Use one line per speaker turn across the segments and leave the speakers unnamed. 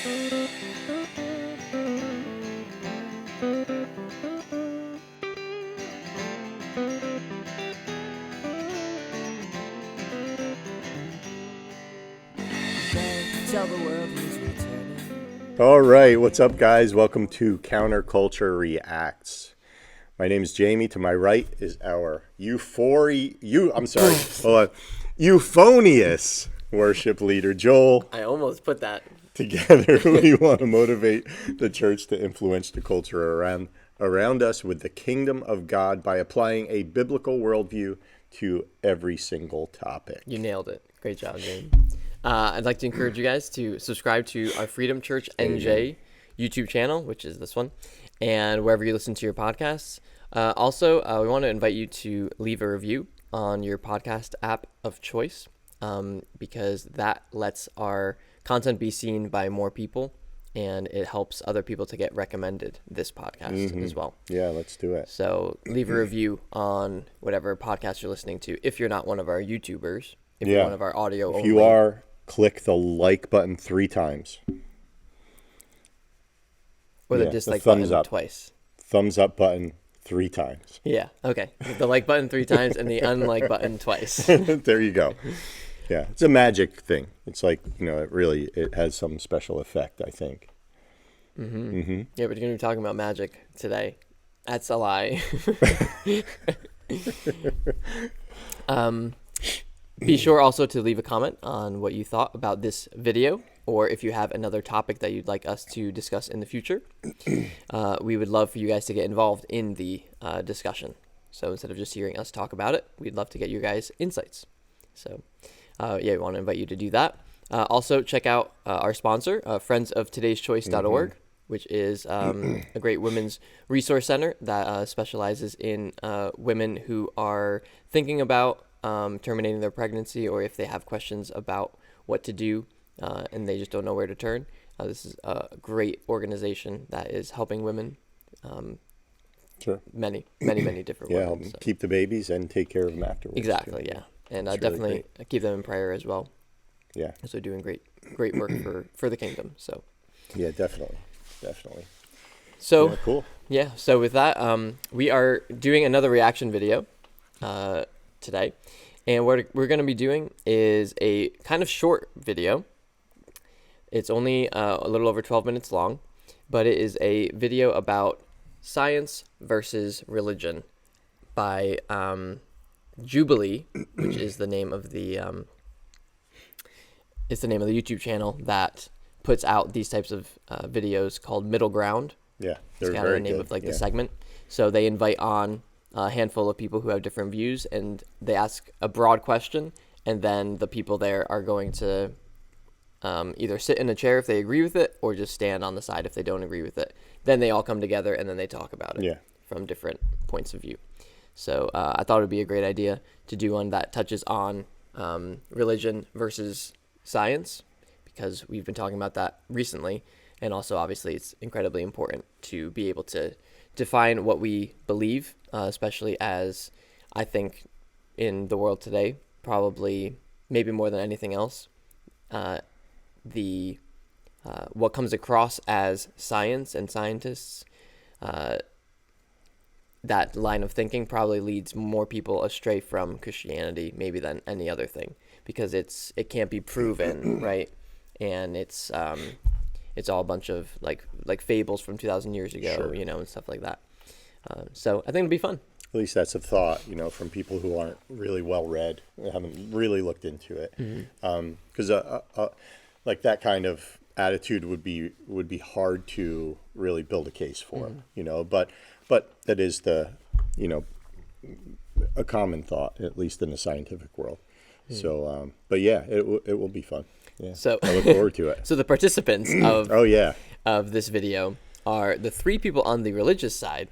Tell the world he's returning.
All right, what's up, guys? Welcome to Counterculture Reacts. My name is Jamie. To my right is our euphonious worship leader, Joel.
I almost put that.
Together, we want to motivate the church to influence the culture around us with the kingdom of God by applying a biblical worldview to every single topic.
You nailed it. Great job, Jamie. I'd like to encourage you guys to subscribe to our Freedom Church NJ YouTube channel, which is this one, and wherever you listen to your podcasts. Also, we want to invite you to leave a review on your podcast app of choice, because that lets our content be seen by more people, and it helps other people to get recommended this podcast as well.
Yeah, let's do it.
So leave a review on whatever podcast you're listening to. If you're not one of our YouTubers, if you're one of our audio only.
If you are, click the like button 3 times.
Or the dislike button twice.
Thumbs up button 3 times.
Yeah, okay. The like button 3 times and the unlike button twice.
There you go. Yeah, it's a magic thing. It's like, it has some special effect, I think.
Yeah, but you're going to be talking about magic today. That's a lie. Be sure also to leave a comment on what you thought about this video, or if you have another topic that you'd like us to discuss in the future. We would love for you guys to get involved in the discussion. So instead of just hearing us talk about it, we'd love to get you guys insights. So we want to invite you to do that. Also, check out our sponsor, friendsoftoday'schoice.org, which is a great women's resource center that specializes in women who are thinking about terminating their pregnancy, or if they have questions about what to do and they just don't know where to turn. This is a great organization that is helping women.
Sure.
Many different women.
Yeah, keep the babies and take care of them afterwards.
Exactly, yeah. And definitely keep them in prayer as well.
Yeah.
So doing great work for the kingdom. So. Yeah,
definitely.
So
yeah, cool.
Yeah. So with that, we are doing another reaction video today, and what we're going to be doing is a kind of short video. It's only a little over 12 minutes long, but it is a video about science versus religion by Jubilee, which is the name of the YouTube channel that puts out these types of videos called Middle Ground.
Yeah,
it's kind of the name of the segment. So they invite on a handful of people who have different views, and they ask a broad question, and then the people there are going to either sit in a chair if they agree with it, or just stand on the side if they don't agree with it. Then they all come together, and then they talk about it from different points of view. So I thought it would be a great idea to do one that touches on religion versus science, because we've been talking about that recently, and also obviously it's incredibly important to be able to define what we believe, especially as I think in the world today, probably maybe more than anything else, what comes across as science and scientists, that line of thinking probably leads more people astray from Christianity maybe than any other thing, because it can't be proven, right? And it's all a bunch of like fables from 2,000 years ago, and stuff like that. So I think it'll be fun.
At least that's a thought, from people who aren't really well read, haven't really looked into it. Because like that kind of attitude would be hard to really build a case for, but that is a common thought, at least in the scientific world. So, but yeah, it will be fun. Yeah. So I look forward to it.
So the participants of this video are the 3 people on the religious side.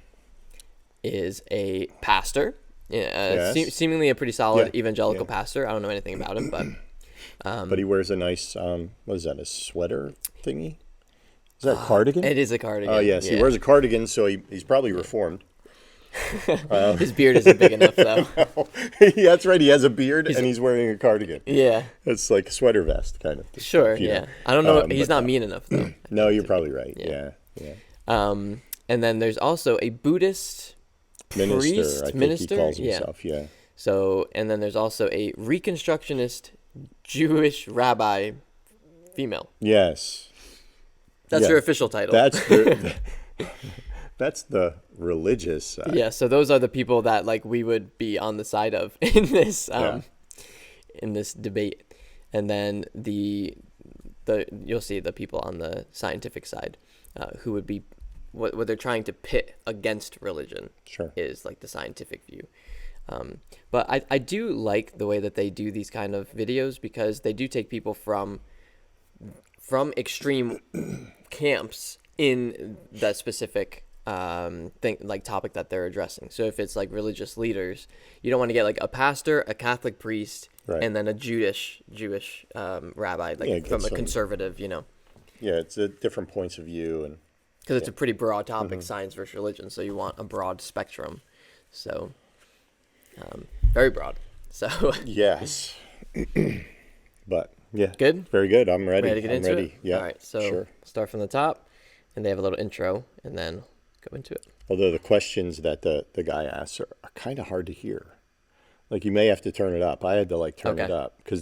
Is a pastor, seemingly a pretty solid evangelical pastor. I don't know anything about him, but
he wears a nice what is that, a sweater thingy? Is that a cardigan?
It is a cardigan.
Oh yes, he wears a cardigan, so he's probably Reformed.
His beard isn't big enough, though.
Yeah, that's right. He has a beard and he's wearing a cardigan.
Yeah.
It's like a sweater vest kind of thing.
Sure,
you know.
yeah. I don't know. He's not mean enough, though.
No, you're probably right.
Yeah.
Yeah.
And then there's also a Buddhist
Minister, I think he calls
Yeah.
himself. Yeah.
So, and then there's also a Reconstructionist Jewish rabbi female.
Yes.
That's
Yeah.
her official title.
That's the religious side.
Yeah, so those are the people that like we would be on the side of in this in this debate. And then the you'll see the people on the scientific side who would be what they're trying to pit against religion.
Sure.
Is like the scientific view. But I do like the way that they do these kind of videos because they do take people from extreme camps in that specific topic that they're addressing. So if it's like religious leaders, you don't want to get like a pastor, a Catholic priest,
Right.
and then a Jewish rabbi, like from a conservative, you know.
Yeah, it's different points of view and
Because it's a pretty broad topic, science versus religion. So you want a broad spectrum. So very broad. So
yes. But yeah.
Good?
Very good. I'm ready.
Ready to get into
ready.
it?
Yeah.
All right. So
sure.
start from the top, and they have a little intro, and then go into it.
Although the questions that the guy asks are kind of hard to hear. Like you may have to turn it up. I had to like turn it up because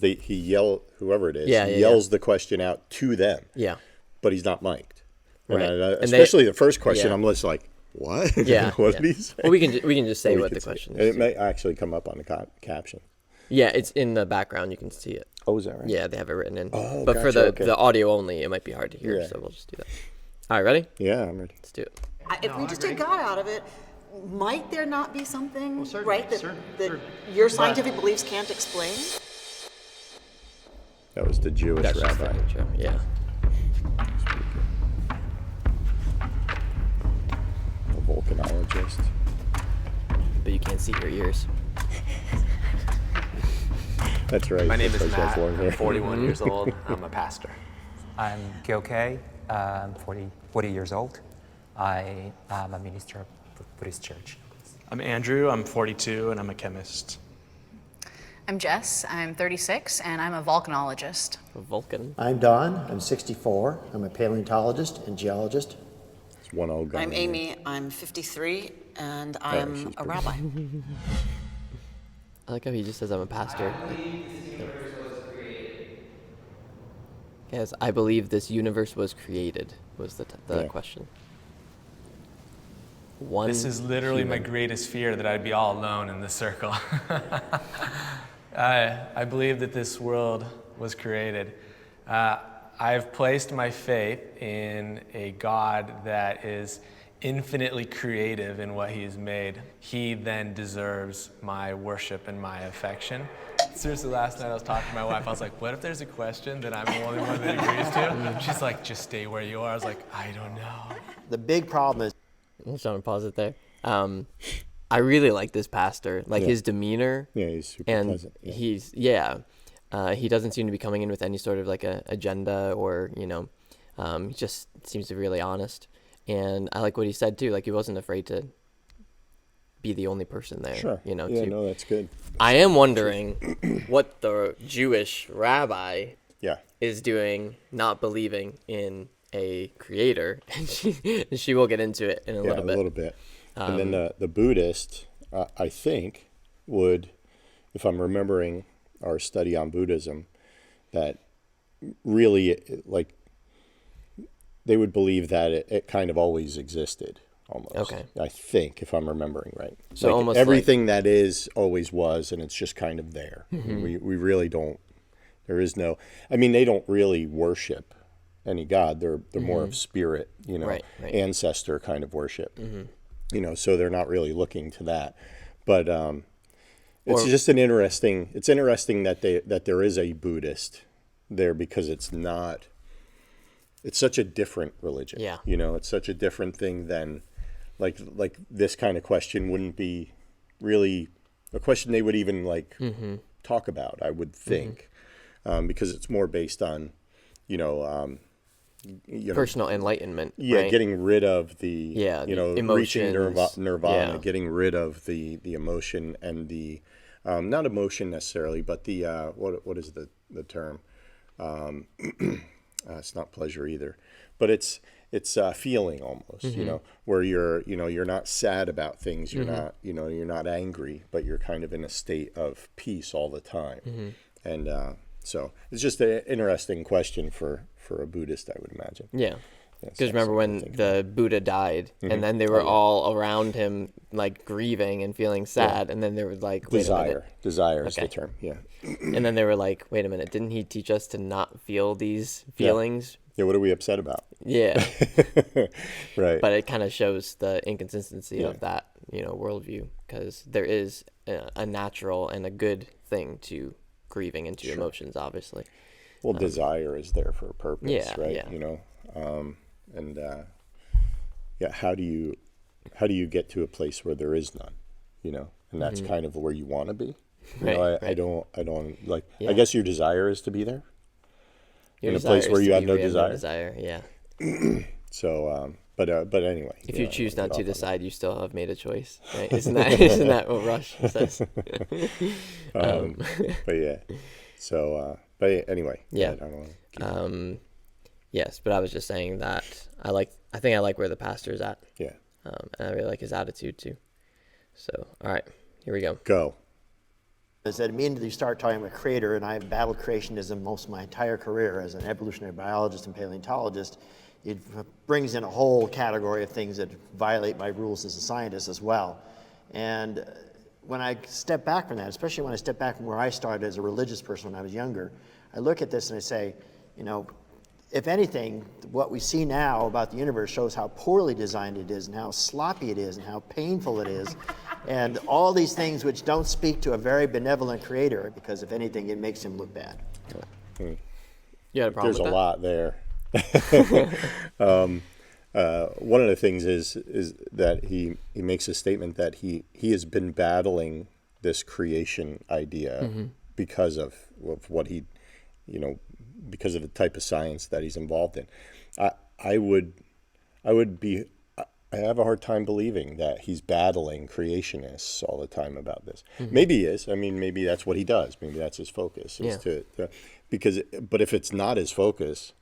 whoever it is, he yells the question out to them.
Yeah.
But he's not mic'd. And
Right.
especially the first question, I'm just like, what?
Yeah.
What did he say?
Well, we can just say what the question
And
is.
it may actually come up on the caption.
Yeah, it's in the background. You can see it.
Oh, is that right?
Yeah, they have it written in.
Oh,
but for
gotcha,
the audio only, it might be hard to hear.
Yeah.
So we'll just do that. All right, ready?
Yeah, I'm ready.
Let's do it.
If we just take God out of it, might there not be something, right, that
certainly.
your scientific beliefs can't explain?
That was the Jewish
That's just the
rabbi.
intro. Yeah.
A volcanologist.
But you can't see your ears.
That's right.
My name
Just
is
like that
Matt.
long hair.
I'm 41 years old. I'm a pastor.
I'm Gil Kay. I'm 40 years old. I am a minister of Buddhist church.
I'm Andrew. I'm 42, and I'm a chemist.
I'm Jess. I'm 36, and I'm a volcanologist.
A Vulcan.
I'm Don. I'm 64. I'm a paleontologist and geologist.
It's one old guy.
I'm Amy. I'm 53, and I'm
she's
a
pretty-
rabbi.
I like how he just says I'm a pastor. Yes, I believe this universe was created, was the
Yeah.
question. One
This is literally my
human.
greatest fear, that I'd be all alone in this circle. I believe that this world was created. I've placed my faith in a God that is infinitely creative in what he has made. He then deserves my worship and my affection. Seriously, last night I was talking to my wife. I was like, what if there's a question that I'm the only one that agrees to? She's like, just stay where you are. I was like, I don't know.
The big problem is
I'm just trying to pause it there. I really like this pastor, like his demeanor.
Yeah, he's super
and
pleasant. Yeah.
he doesn't seem to be coming in with any sort of like a agenda or he just seems to be really honest. And I like what he said too, like he wasn't afraid to be the only person there.
Sure.
Yeah,
no, that's good.
I am wondering what the Jewish rabbi
Yeah.
is doing, not believing in a creator, and she will get into it in a little bit.
And then the Buddhist, I think, would, if I'm remembering our study on Buddhism, that really, like, they would believe that it kind of always existed, almost.
Okay.
I think, if I'm remembering right.
So
like
almost
everything that is always was, and it's just kind of there.
Mm-hmm.
We really don't, there is no, I mean, they don't really worship any God. They're more of spirit,
Right.
ancestor kind of worship. So they're not really looking to that. But it's just it's interesting that there is a Buddhist there, because it's such a different religion.
Yeah.
It's such a different thing than like this kind of question wouldn't be really a question they would even talk about, I would think, because it's more based on,
personal enlightenment.
Yeah,
right?
getting rid of the, reaching
emotions.
nirvana,
Yeah.
getting rid of the emotion and the, not emotion necessarily, but the, what is the term? It's not pleasure either, but it's feeling almost, where you're not sad about things. You're not, you're not angry, but you're kind of in a state of peace all the time. And, so it's just an interesting question for a Buddhist, I would imagine.
Yeah.
Yeah,
Because remember when the Buddha died, and then they were all around him, like grieving and feeling sad, and then they were like, wait a minute.
Desire is the
Okay.
term, yeah.
And then they were like, wait a minute, didn't he teach us to not feel these feelings?
Yeah, what are we upset about?
Yeah.
Right.
But it kind of shows the inconsistency of that, worldview, because there is a natural and a good thing to grieving into emotions, obviously.
Well, desire is there for a purpose,
Yeah,
right?
yeah.
How do you get to a place where there is none, and that's kind of where you want to be. I don't like, I guess your desire is to be there.
Your
in a place
desire
where
is
you
to
have
be
no
where you
desire.
Yeah.
So, but anyway.
If you choose not to decide, you still have made a choice, right? Isn't that what Rush says?
But yeah. So, but anyway.
Yeah.
I don't want to keep
Yes, but I was just saying that I think I like where the pastor's at.
Yeah.
And I really like his attitude too. So, all right, here we go.
Go.
Is that immediately you start talking about creator, and I've battled creationism most of my entire career as an evolutionary biologist and paleontologist. It brings in a whole category of things that violate my rules as a scientist as well. And when I step back from that, especially when I step back from where I started as a religious person when I was younger, I look at this and I say, if anything, what we see now about the universe shows how poorly designed it is and how sloppy it is and how painful it is. And all these things which don't speak to a very benevolent creator, because if anything, it makes him look bad.
You had a problem
There's
with
a
that?
lot there. One of the things is that he makes a statement that he has been battling this creation idea because of what he, because of the type of science that he's involved in. I have a hard time believing that he's battling creationists all the time about this. Maybe he is. I mean, maybe that's what he does. Maybe that's his focus. But if it's not his focus,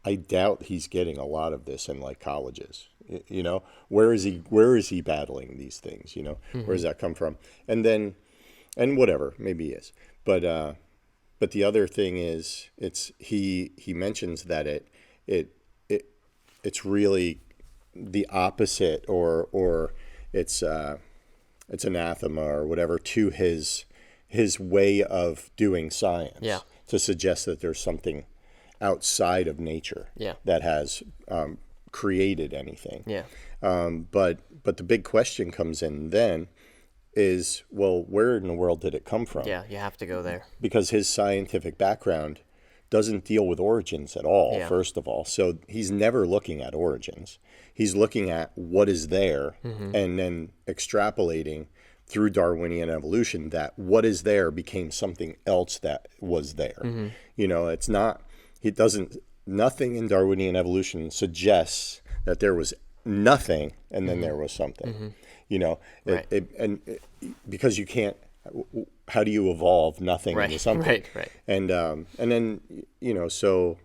I doubt he's getting a lot of this in like colleges. Where is he battling these things? Where does that come from? And whatever, maybe he is. But the other thing is, he mentions that it's really the opposite, or it's anathema or whatever to his way of doing science.
Yeah.
To suggest that there's something outside of nature that has created anything.
Yeah.
But the big question comes in then is, well, where in the world did it come from?
Yeah, you have to go there.
Because his scientific background doesn't deal with origins at all, first of all. So he's never looking at origins. He's looking at what is there and then extrapolating through Darwinian evolution that what is there became something else that was there. It's not, nothing in Darwinian evolution suggests that there was nothing and then there was something. Because you can't, how do you evolve nothing into something?
Right.
And then, so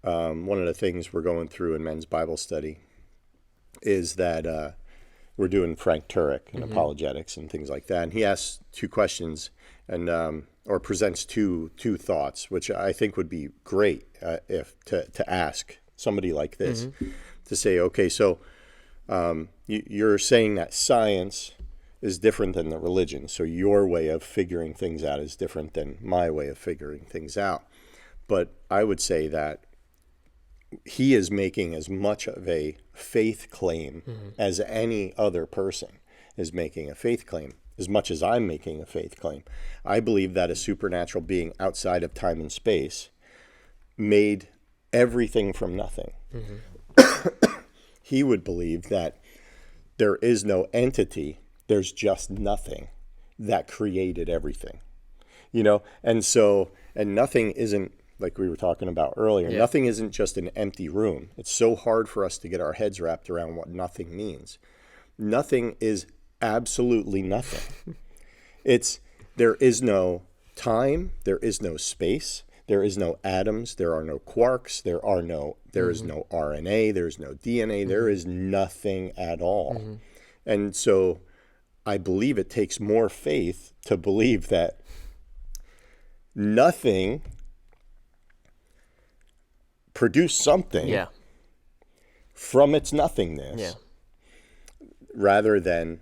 one of the things we're going through in men's Bible study is that we're doing Frank Turek and apologetics and things like that. And he asks two questions and or presents two thoughts, which I think would be great if to ask somebody like this, to say, okay, so you're saying that science is different than the religion. So your way of figuring things out is different than my way of figuring things out. But I would say that he is making as much of a faith claim as any other person is making a faith claim, as much as I'm making a faith claim. I believe that a supernatural being outside of time and space made everything from nothing. He would believe that there is no entity, there's just nothing that created everything. And nothing isn't like we were talking about earlier.
Yeah.
Nothing isn't just an empty room. It's so hard for us to get our heads wrapped around what nothing means. Nothing is absolutely nothing. There is no time, there is no space, there is no atoms, there are no quarks, there is no RNA, there is no DNA, there is nothing at all. And so I believe it takes more faith to believe that nothing produced something from its nothingness, rather than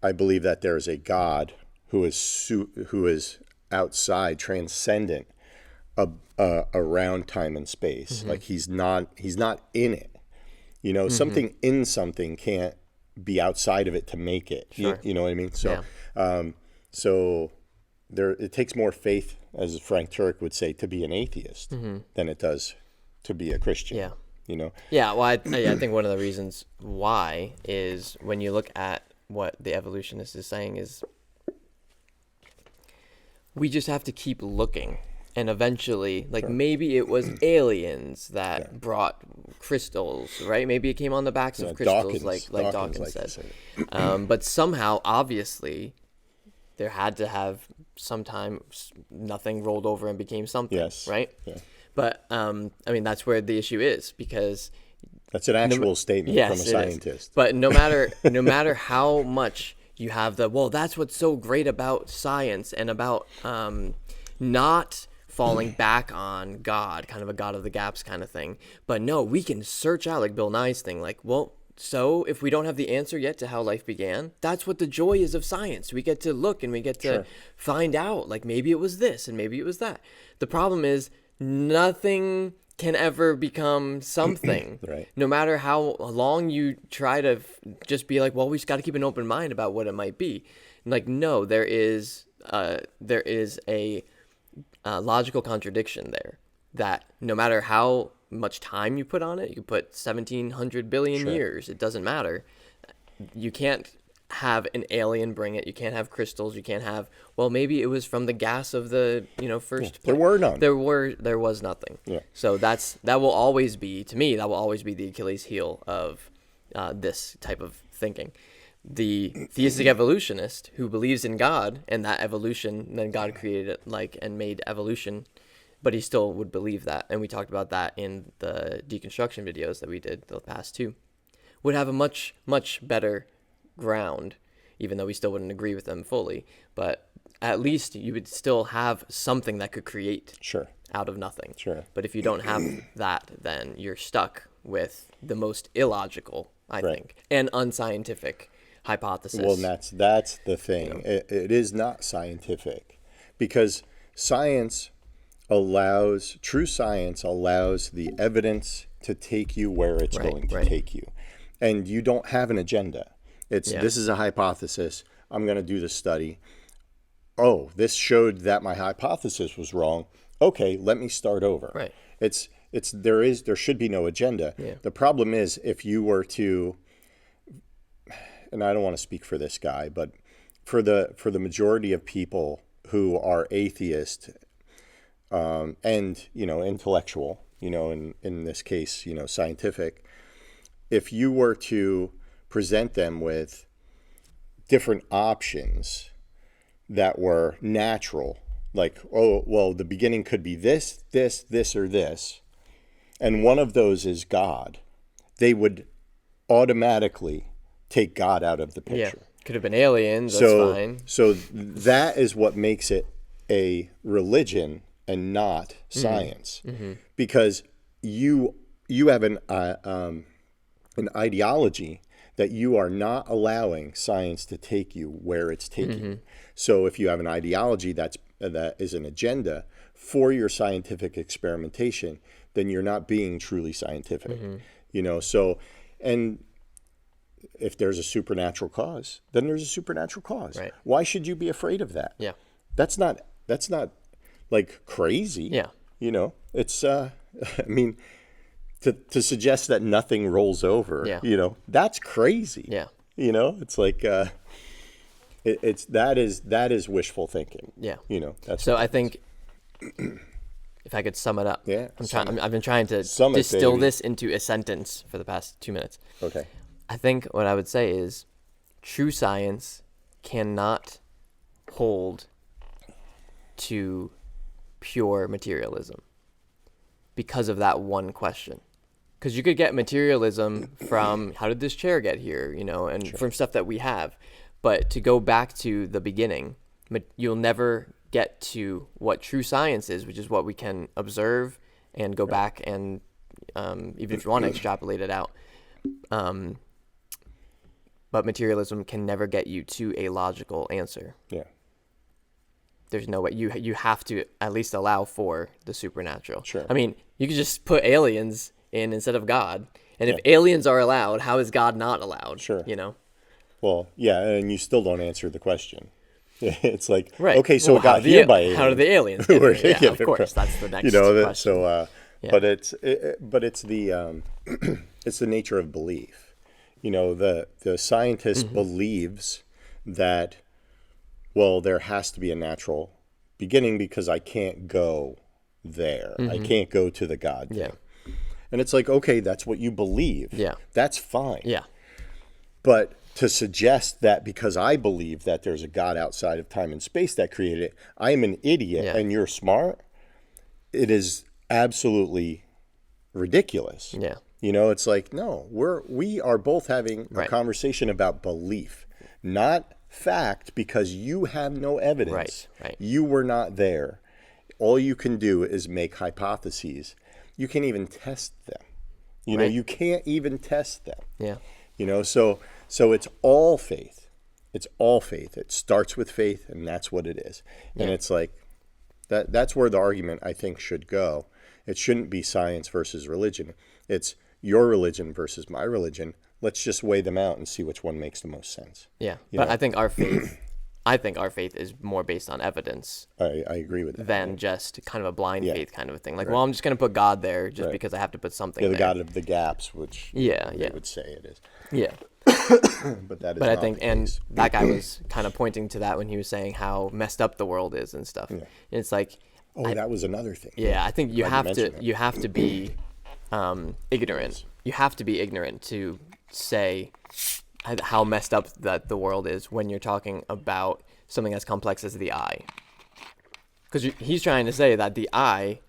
I believe that there is a God who is outside, transcendent, around time and space. Like he's not in it. You know, something in something can't be outside of it to make it.
Sure.
You know what I mean? So, so there, it takes more faith, as Frank Turek would say, to be an atheist than it does to be a Christian.
Yeah.
You know?
Yeah, well, I think one of the reasons why is when you look at what the evolutionist is saying is we just have to keep looking. And eventually, like maybe it was aliens that brought crystals, right? Maybe it came on the backs of crystals, like Dawkins said. But somehow, obviously, there had to have sometime nothing rolled over and became something, right? Yeah. But I mean, that's where the issue is, because
that's an actual statement from a scientist.
But no matter how much you have that's what's so great about science and about not falling back on God, kind of a God of the gaps kind of thing. But no, we can search out, like Bill Nye's thing, like, well, so if we don't have the answer yet to how life began, that's what the joy is of science. We get to look and we get to find out, like maybe it was this and maybe it was that. The problem is nothing can ever become something.
Right.
No matter how long you try to just be like, well, we just got to keep an open mind about what it might be. Like, no, there is a logical contradiction there, that no matter how much time you put on it, you could put 1,700 billion years, it doesn't matter. You can't have an alien bring it. You can't have crystals. You can't have, well, maybe it was from the gas of the, first.
There were none.
There was nothing.
Yeah.
So that will always be, to me, that will always be the Achilles heel of this type of thinking. The theistic evolutionist who believes in God and that evolution, then God created it and made evolution, but he still would believe that. And we talked about that in the deconstruction videos that we did the past two, would have a much, much better ground, even though we still wouldn't agree with them fully. But at least you would still have something that could create out of nothing.
Sure.
But if you don't have that, then you're stuck with the most illogical, I think, and unscientific hypothesis.
Well, that's the thing. It is not scientific, because true science allows the evidence to take you where it's going to take you. And you don't have an agenda. This is a hypothesis. I'm going to do the study. Oh, this showed that my hypothesis was wrong. Okay, let me start over.
Right.
There should be no agenda. Yeah. The problem is, if you were to, and I don't want to speak for this guy, but for the majority of people who are atheist and intellectual, in this case, scientific, if you were to present them with different options that were natural, like, oh, well, the beginning could be this, or this, and one of those is God, they would automatically take God out of the picture.
Yeah. Could have been aliens, that's fine.
So that is what makes it a religion and not science. Mm-hmm. Because you have an ideology that you are not allowing science to take you where it's taking you. So if you have an ideology that is an agenda for your scientific experimentation, then you're not being truly scientific. So, and if there's a supernatural cause, then there's a supernatural cause.
Right.
Why should you be afraid of that?
Yeah.
That's not like crazy.
Yeah.
It's to suggest that nothing rolls over, that's crazy.
Yeah.
It's like that is wishful thinking.
Yeah.
That's
so I think if I could sum it up.
Yeah,
I've been trying to
Sum it,
distill
baby.
this into a sentence for the past 2 minutes.
Okay.
I think what I would say is true science cannot hold to pure materialism because of that one question. Because you could get materialism from how did this chair get here, and from stuff that we have. But to go back to the beginning, you'll never get to what true science is, which is what we can observe and go back and even if you want to extrapolate it out. But materialism can never get you to a logical answer.
Yeah.
There's no way. You have to at least allow for the supernatural.
Sure.
I mean, you could just put aliens in instead of God. And if aliens are allowed, how is God not allowed?
Sure.
Well,
yeah, and you still don't answer the question. It's like,
right.
okay, so
well,
it got here by aliens.
How do the aliens get
Where
here?
they
Yeah,
get
of
it
course.
from.
That's the next question.
So,
Yeah.
but it's the it's the nature of belief. The scientist believes that, well, there has to be a natural beginning because I can't go there. I can't go to the God thing.
Yeah.
And it's like, okay, that's what you believe.
Yeah.
That's fine.
Yeah.
But to suggest that because I believe that there's a God outside of time and space that created it, I'm an idiot and you're smart, it is absolutely ridiculous.
Yeah.
It's like, no, we are both having a conversation about belief, not fact, because you have no evidence.
Right.
You were not there. All you can do is make hypotheses. You can't even test them. You can't even test them.
Yeah.
So it's all faith. It's all faith. It starts with faith, and that's what it is. And it's like that's where the argument, I think, should go. It shouldn't be science versus religion. It's your religion versus my religion. Let's just weigh them out and see which one makes the most sense.
Yeah. But I think our faith is more based on evidence.
I agree with that.
Than just kind of a blind faith kind of a thing. Like, well, I'm just going to put God there just because I have to put something there.
The God of the gaps, which they would say it is.
Yeah.
But that is
But
not
I think,
the
and
case.
that guy was kind of pointing to that when he was saying how messed up the world is and stuff. Yeah. And it's like,
that was another thing.
Yeah, I think you have to be ignorant.
Yes.
You have to be ignorant to say how messed up that the world is when you're talking about something as complex as the eye. Because he's trying to say that the eye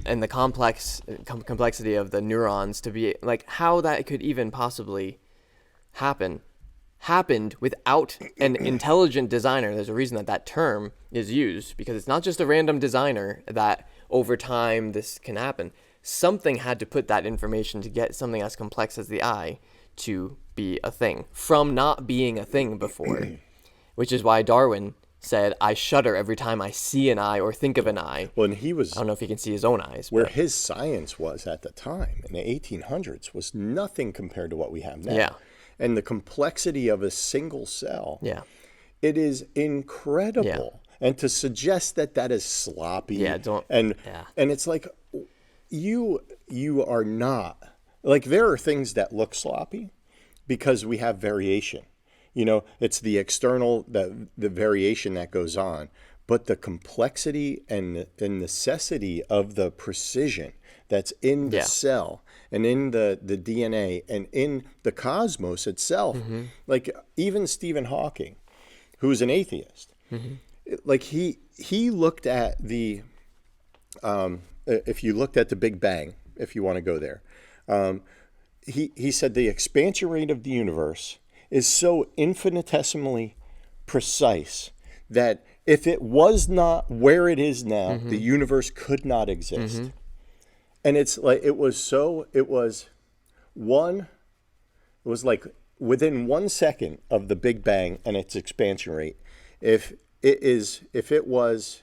and the complexity of the neurons to be like how that could even possibly happened without an intelligent designer. There's a reason that term is used, because it's not just a random designer that over time this can happen. Something had to put that information to get something as complex as the eye to be a thing from not being a thing before, which is why Darwin said, I shudder every time I see an eye or think of an eye.
Well, and he was,
I don't know if he can see his own eyes.
Where his science was at the time in the 1800s was nothing compared to what we have now.
Yeah.
And the complexity of a single cell.
Yeah.
It is incredible.
Yeah.
And to suggest that that is sloppy. And it's like, you are not, like, there are things that look sloppy because we have variation. It's the external, the variation that goes on, but the complexity and the necessity of the precision that's in the cell and in the DNA and in the cosmos itself. Like even Stephen Hawking, who's an atheist, like he looked at the, if you looked at the Big Bang, if you want to go there, he said the expansion rate of the universe is so infinitesimally precise that if it was not where it is now, the universe could not exist. And it's like, it was like within 1 second of the Big Bang and its expansion rate, if it was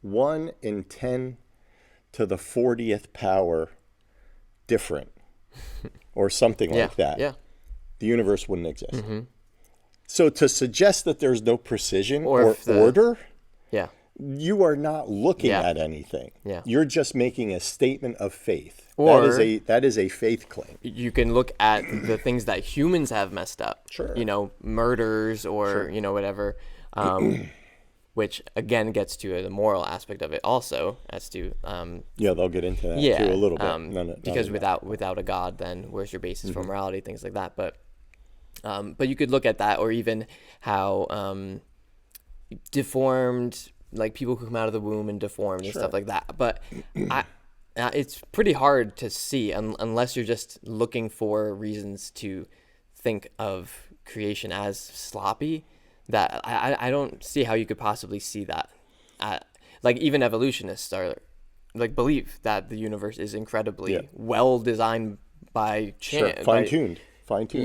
1 in 10 to the 40th power different or something like that, the universe wouldn't exist. So to suggest that there's no precision or order, you are not looking at anything. You're just making a statement of faith.
Or
that is a faith claim.
You can look at the things that humans have messed up.
Sure.
Murders or, whatever. which again gets to the moral aspect of it also, as to
Yeah, they'll get into that
yeah,
too a little bit.
because without a God, then where's your basis for morality, things like that. But you could look at that, or even how deformed, like people who come out of the womb and deformed and stuff like that. But it's pretty hard to see unless you're just looking for reasons to think of creation as sloppy, that I don't see how you could possibly see that. Like even evolutionists are like believe that the universe is incredibly well designed by chance,
fine-tuned.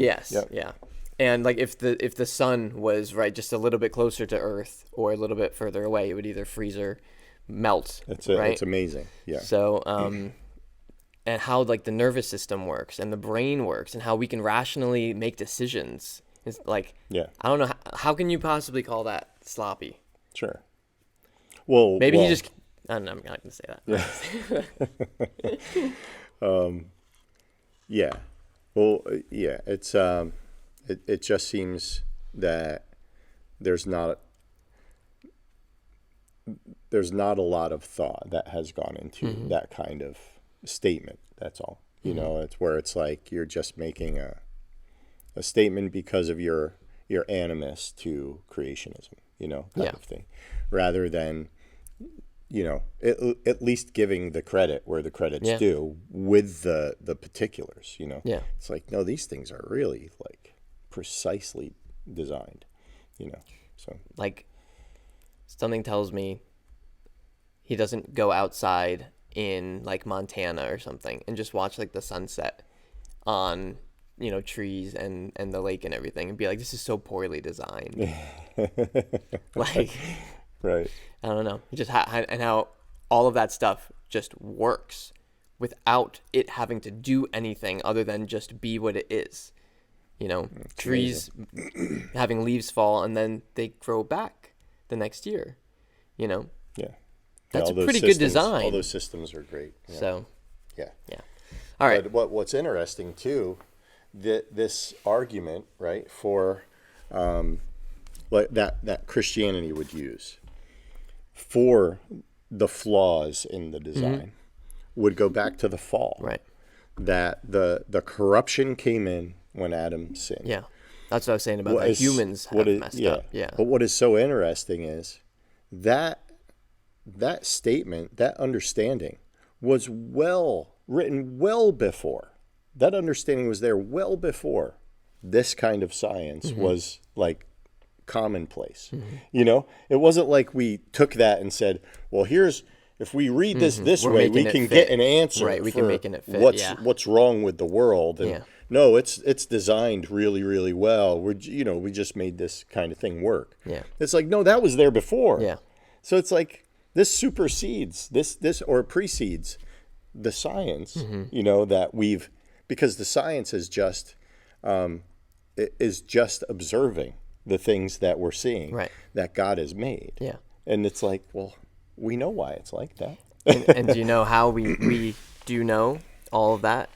Yes,
Yep.
yeah. And like if the sun was right just a little bit closer to Earth or a little bit further away, it would either freeze or melt.
It's amazing. Yeah.
So and how like the nervous system works and the brain works and how we can rationally make decisions. It's like, I don't know, how can you possibly call that sloppy?
Sure. Well,
maybe he just, I don't know, I'm not going to say that.
Yeah. Well, yeah, it's, it just seems that there's not a lot of thought that has gone into that kind of statement. That's all. You know, it's where it's like you're just making a statement because of your animus to creationism, you know, kind of thing, rather than, you know, at least giving the credit where the credit's due with the particulars, you know. Yeah. It's like, no, these things are really like precisely designed, you know. So
like something tells me he doesn't go outside in like Montana or something and just watch like the sunset on, you know, trees and the lake and everything and be like, this is so poorly designed. Like,
right.
I don't know. Just and how all of that stuff just works without it having to do anything other than just be what it is. You know, it's trees having leaves fall and then they grow back the next year, you know?
Yeah.
That's a pretty good design.
All those systems are great. Yeah.
So,
yeah.
All right.
But what's interesting too, this argument, right, for like that Christianity would use for the flaws in the design would go back to the fall.
Right.
That the corruption came in when Adam sinned.
Yeah. That's what I was saying about that humans have messed up. Yeah.
But what is so interesting is that statement, that understanding was written well before. That understanding was there well before this kind of science was like commonplace. You know, it wasn't like we took that and said, well, if we read this way, we can get an answer.
Right, we can make it fit.
What's wrong with the world? And no, it's designed really, really well. We just made this kind of thing work.
Yeah.
It's like, no, that was there before.
Yeah.
So it's like this supersedes this or precedes the science, you know, that because the science is just observing the things that we're seeing that God has made. Yeah. And it's like, well, we know why it's like that.
and do you know how we do know all of that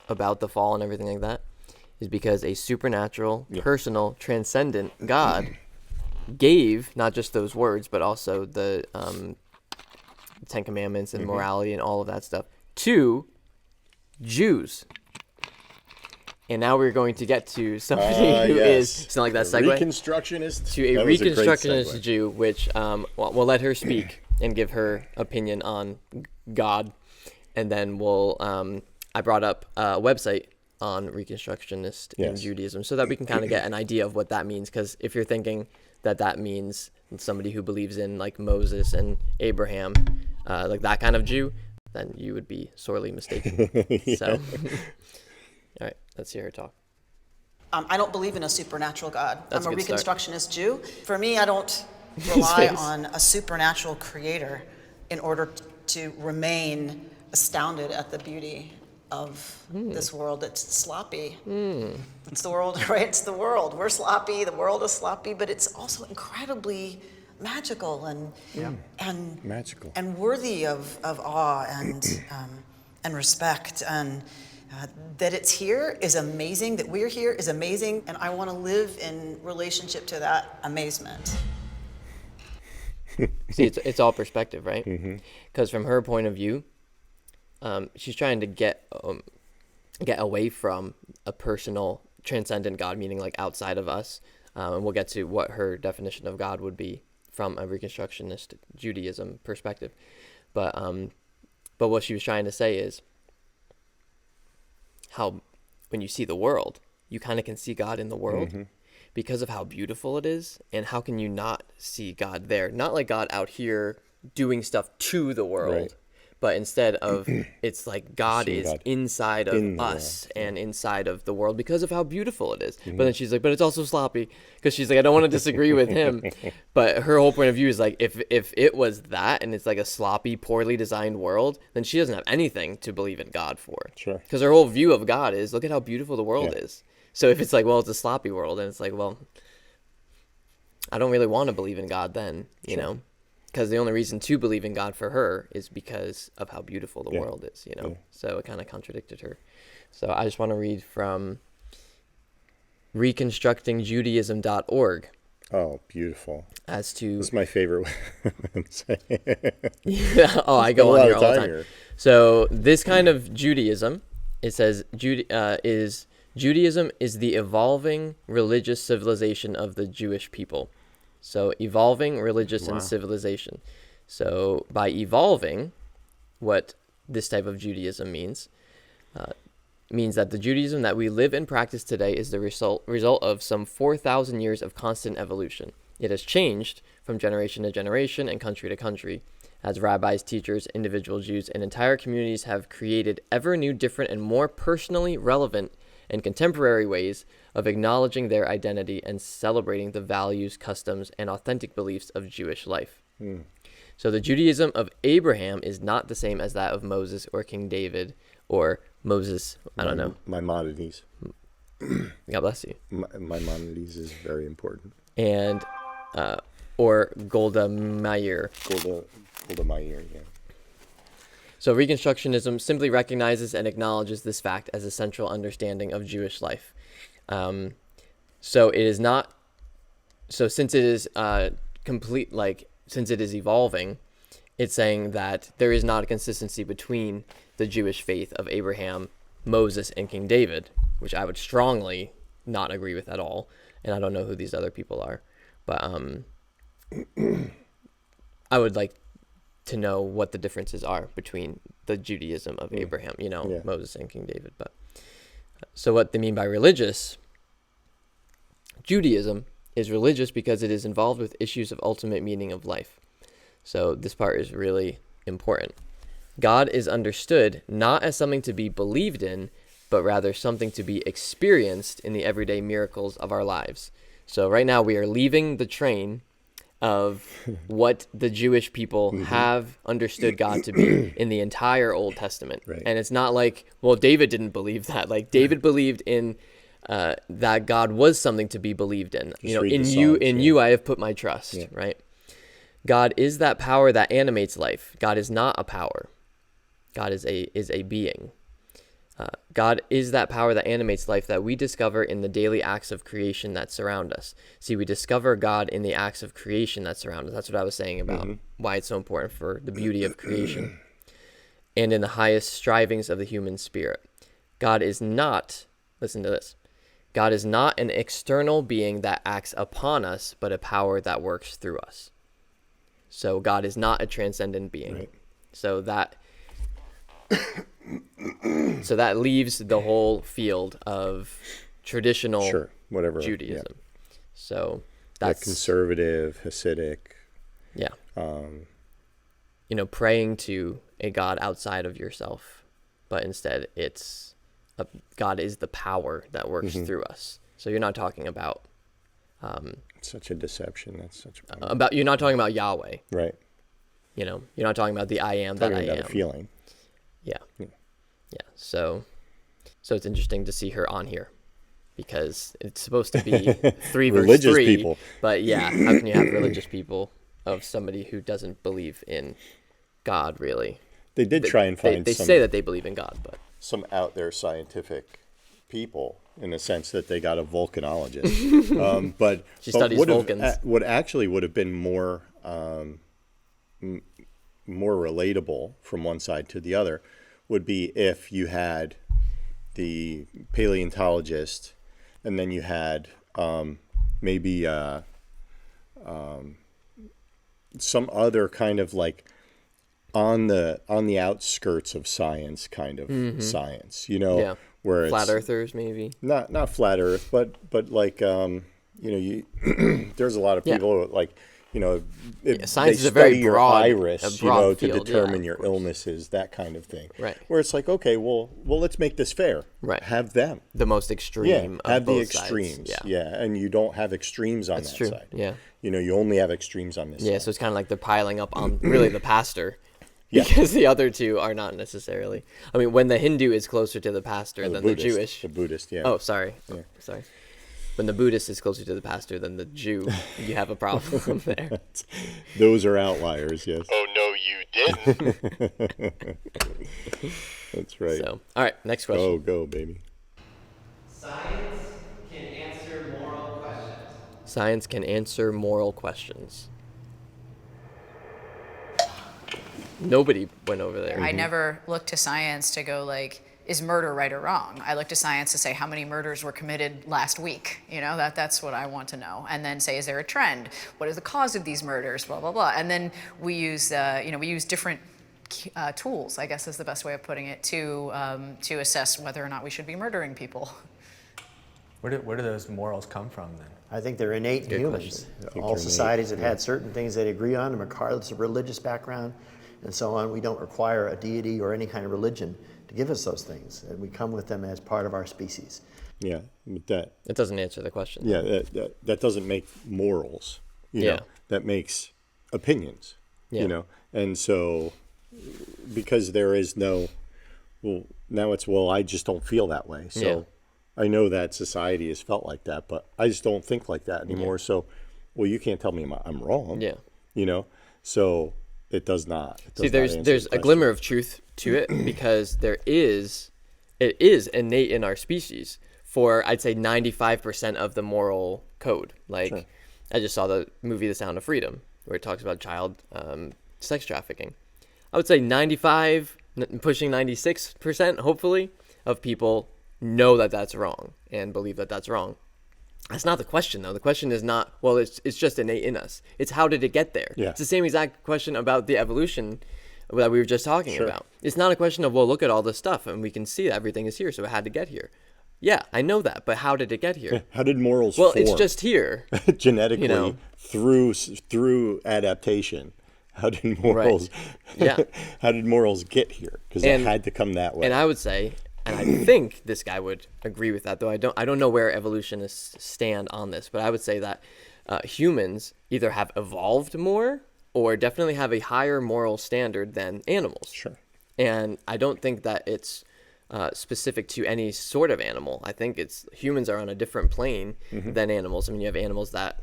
about the fall and everything like that? Is because a supernatural, personal, transcendent God gave not just those words, but also the Ten Commandments and morality and all of that stuff to Jews. And now we're going to get to somebody who is something like that segue.
Reconstructionist.
To a Reconstructionist Jew, which we'll let her speak and give her opinion on God, and then we'll. I brought up a website on Reconstructionist in Judaism so that we can kind of get an idea of what that means. Because if you're thinking that means somebody who believes in like Moses and Abraham, like that kind of Jew, then you would be sorely mistaken. So. All right, let's hear her talk.
I don't believe in a supernatural God.
That's
I'm a
a good
Reconstructionist Jew. For me, I don't rely on a supernatural creator in order to remain astounded at the beauty of this world. It's sloppy. It's the world, right? It's the world. We're sloppy. The world is sloppy, but it's also incredibly magical and
magical
and worthy of awe and respect. And that it's here is amazing, that we're here is amazing, and I want to live in relationship to that amazement.
See, it's all perspective, right? Because from her point of view, she's trying to get away from a personal transcendent God, meaning like outside of us. And we'll get to what her definition of God would be from a Reconstructionist Judaism perspective. But what she was trying to say is how when you see the world, you kind of can see God in the world because of how beautiful it is. And how can you not see God there? Not like God out here doing stuff to the world,
Right.
but instead of, it's like God
Seeing
is
God
inside of
in the
us and inside of the world because of how beautiful it is. But then she's like, but it's also sloppy, because she's like, I don't want to disagree with him. But her whole point of view is like, if it was that and it's like a sloppy, poorly designed world, then she doesn't have anything to believe in God for.
Sure.
Because her whole view of God is, look at how beautiful the world
Yeah.
is. So if it's like, well, it's a sloppy world, and it's like, well, I don't really want to believe in God then, you know? Because the only reason to believe in God for her is because of how beautiful the world is, you know? So it kind of contradicted her. So I just want to read from reconstructingjudaism.org
Oh, beautiful.
as to...
This is my favorite website.
Yeah, oh, I go
A
on
lot
here
of
all the
time
time.
here.
So this kind of Judaism, it says, Judaism is the evolving religious civilization of the Jewish people. So evolving religious and civilization. So by evolving, what this type of Judaism means that the Judaism that we live and practice today is the result of some 4,000 years of constant evolution. It has changed from generation to generation and country to country, as rabbis, teachers, individual Jews, and entire communities have created ever new, different, and more personally relevant and contemporary ways of acknowledging their identity and celebrating the values, customs, and authentic beliefs of Jewish life. So the Judaism of Abraham is not the same as that of Moses or King David or Moses, I don't know.
Maimonides.
God bless you.
Maimonides is very important.
And, or Golda Meir.
Golda Meir, yeah.
So Reconstructionism simply recognizes and acknowledges this fact as a central understanding of Jewish life. So it is not, so since it is since it is evolving, it's saying that there is not a consistency between the Jewish faith of Abraham, Moses, and King David, which I would strongly not agree with at all. And I don't know who these other people are, but I would like to know what the differences are between the Judaism of Abraham, Moses and King David. But so what they mean by religious, Judaism is religious because it is involved with issues of ultimate meaning of life. So this part is really important. God is understood not as something to be believed in, but rather something to be experienced in the everyday miracles of our lives. So right now we are leaving the train of what the Jewish people have understood God to be in the entire Old Testament.
Right.
And it's not like, well, David didn't believe that. Like David believed in that God was something to be believed in.
Just read
In
the
you,
Psalms,
you I have put my trust, right? God is that power that animates life. God is not a power. God is a being. God is that power that animates life that we discover in the daily acts of creation that surround us. See, we discover God in the acts of creation that surround us. That's what I was saying about why it's so important for the beauty of creation. And in the highest strivings of the human spirit. God is not, listen to this, God is not an external being that acts upon us, but a power that works through us. So God is not a transcendent being.
Right.
So that leaves the whole field of traditional Judaism. So that's
conservative, Hasidic.
Yeah. Praying to a God outside of yourself, but instead it's God is the power that works through us. So you're not talking about
such a deception. That's such
a you're not talking about Yahweh.
Right.
You're not talking about the I am that I am.
A feeling.
Yeah. So it's interesting to see her on here because it's supposed to be 3 verse
religious
3.
People.
But yeah, how can you have religious people of somebody who doesn't believe in God really?
They did try and find
they say that they believe in God, but
some out there scientific people in the sense that they got a volcanologist. But
she studies volcans.
What actually would have been more more relatable from one side to the other would be if you had the paleontologist and then you had maybe some other kind of like on the outskirts of science kind of science, where it's
flat earthers maybe.
Not flat earth, but like there's a lot of people who, like,
science is a
study
very
your
broad,
iris,
broad
to
field,
determine
of
your
course.
illnesses, that kind of thing.
Right.
Where it's like, okay, well, let's make this fair.
Right.
Have them.
The most extreme of
have the
both sides.
extremes.
Yeah.
And you don't have extremes on
That's
that
true.
side.
Yeah.
You only have extremes on this
Yeah,
side.
so it's kind of like they're piling up on really the pastor.
Yeah.
Because the other two are not necessarily. I mean, when the Hindu is closer to the pastor
Or
than
Buddhist,
the Jewish.
The Buddhist, yeah.
Oh, sorry. Sorry. When the Buddhist is closer to the pastor than the Jew, you have a problem there.
Those are outliers, yes.
Oh, no, you didn't.
That's right.
So, all right, next question.
Go, baby.
Science can answer moral questions.
Science can answer moral questions. Nobody went over there.
I never looked to science to go like, is murder right or wrong? I look to science to say how many murders were committed last week. That's what I want to know. And then say, is there a trend? What is the cause of these murders? Blah, blah, blah. And then we use, we use different tools, I guess is the best way of putting it, to assess whether or not we should be murdering people.
Where do those morals come from then?
I think they're innate in
Good
humans.
question.
All societies have had certain things they agree on, regardless of religious background and so on. We don't require a deity or any kind of religion to give us those things, and we come with them as part of our species.
Yeah, but
It doesn't answer the question.
yeah, that doesn't make morals. You know, that makes opinions.
Yeah.
And so because there is no, now it's, I just don't feel that way. So I know that society has felt like that, but I just don't think like that anymore. So, you can't tell me I'm wrong.
Yeah.
So it does not.
See, there's a glimmer of truth to it because it is innate in our species for, I'd say, 95% of the moral code. Like,
Sure.
I just saw the movie The Sound of Freedom where it talks about child sex trafficking. I would say 95, pushing 96%, hopefully, of people know that that's wrong and believe that that's wrong. That's not the question, though. The question is not, it's just innate in us. It's how did it get there?
Yeah.
It's the same exact question about the evolution that we were just talking about. It's not a question of, look at all this stuff and we can see that everything is here, so it had to get here. Yeah, I know that, but how did it get here?
How did morals form?
It's just here.
Genetically, through adaptation. How did morals?
Yeah.
How did morals get here? Because it had to come that way.
And I would say, and I think this guy would agree with that, though I don't know where evolutionists stand on this, but I would say that humans either have evolved more or definitely have a higher moral standard than animals.
Sure.
And I don't think that it's specific to any sort of animal. I think humans are on a different plane than animals. I mean, you have animals that,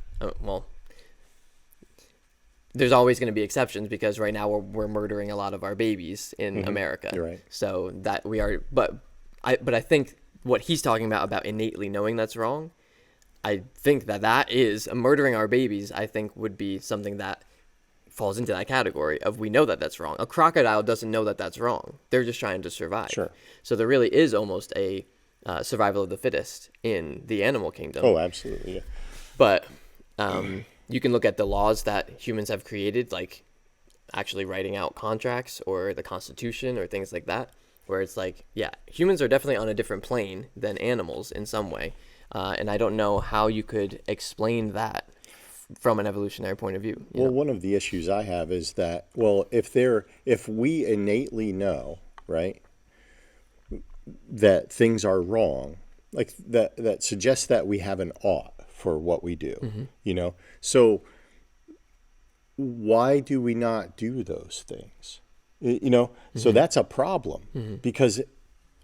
there's always going to be exceptions because right now we're murdering a lot of our babies in America.
You're right.
So that we are, but I think what he's talking about innately knowing that's wrong, I think that is murdering our babies. I think would be something that falls into that category of we know that that's wrong. A crocodile doesn't know that that's wrong. They're just trying to survive.
Sure.
So there really is almost a survival of the fittest in the animal kingdom.
Oh, absolutely. Yeah.
But you can look at the laws that humans have created, like actually writing out contracts or the Constitution or things like that, where it's like, humans are definitely on a different plane than animals in some way. And I don't know how you could explain that from an evolutionary point of view.
One of the issues I have is that, if we innately know, right, that things are wrong, like that suggests that we have an ought for what we do, so why do we not do those things? So that's a problem because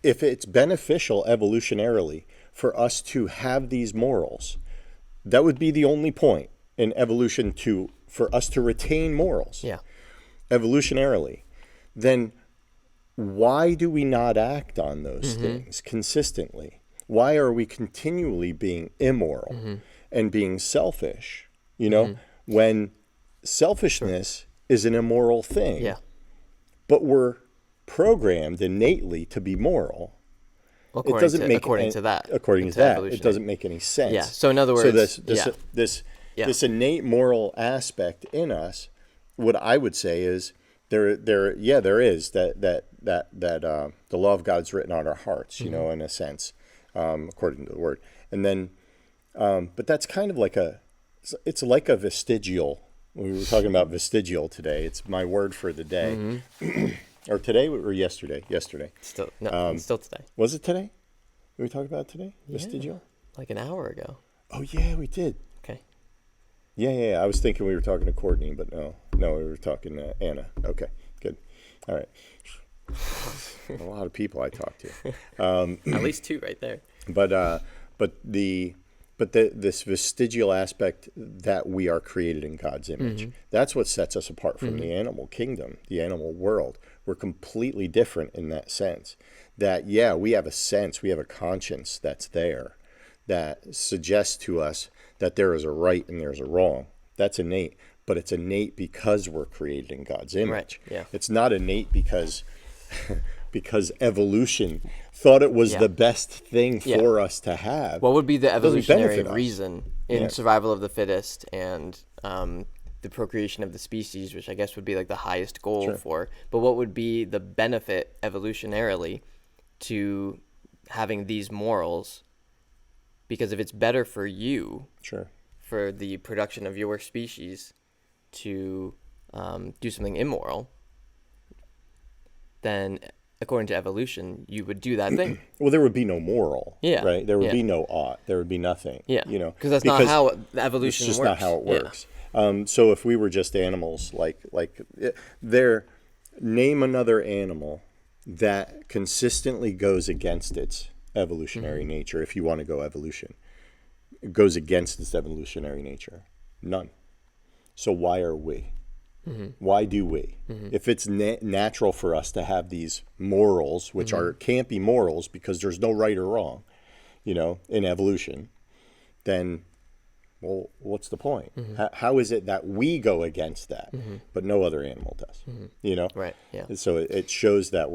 if it's beneficial evolutionarily for us to have these morals, that would be the only point in evolution for us to retain morals evolutionarily, then why do we not act on those things consistently? Why are we continually being immoral and being selfish? When selfishness is an immoral thing.
Yeah.
But we're programmed innately to be moral.
According to that.
According to that, it doesn't make any sense.
Yeah. So in other words,
this innate moral aspect in us, what I would say is there is that the law of God's written on our hearts, you know, in a sense, according to the word. And then, but that's kind of like it's like a vestigial. We were talking about vestigial today. It's my word for the day. Or today or yesterday? Yesterday.
Still today.
Was it today? Did we talk about it today? Vestigial?
Like an hour ago.
Oh, yeah, we did.
Okay.
Yeah. I was thinking we were talking to Courtney, but no, we were talking to Anna. Okay, good. All right. A lot of people I talk to.
At least 2 right there.
But this vestigial aspect that we are created in God's image, that's what sets us apart from the animal kingdom, the animal world. We're completely different in that sense. That, we have a sense, we have a conscience that's there that suggests to us that there is a right and there's a wrong. That's innate, but it's innate because we're created in God's image.
Right. Yeah.
It's not innate because evolution thought it was the best thing for us to have.
What would be the evolutionary reason in survival of the fittest and the procreation of the species, which I guess would be like the highest goal for, but what would be the benefit evolutionarily to having these morals? Because if it's better for you, for the production of your species to do something immoral, then according to evolution, you would do that thing.
Well, there would be no moral, right? There would be no ought. There would be nothing, you know.
Because that's not how evolution works.
It's just not how it works. So if we were just animals, name another animal that consistently goes against its evolutionary nature. If you want to go evolution, it goes against its evolutionary nature. None. So why are we? Why do we? If it's natural for us to have these morals, which can't be morals because there's no right or wrong, you know, in evolution, then, well, what's the point? How is it that we go against that, but no other animal does? You know,
right? Yeah.
And so it shows that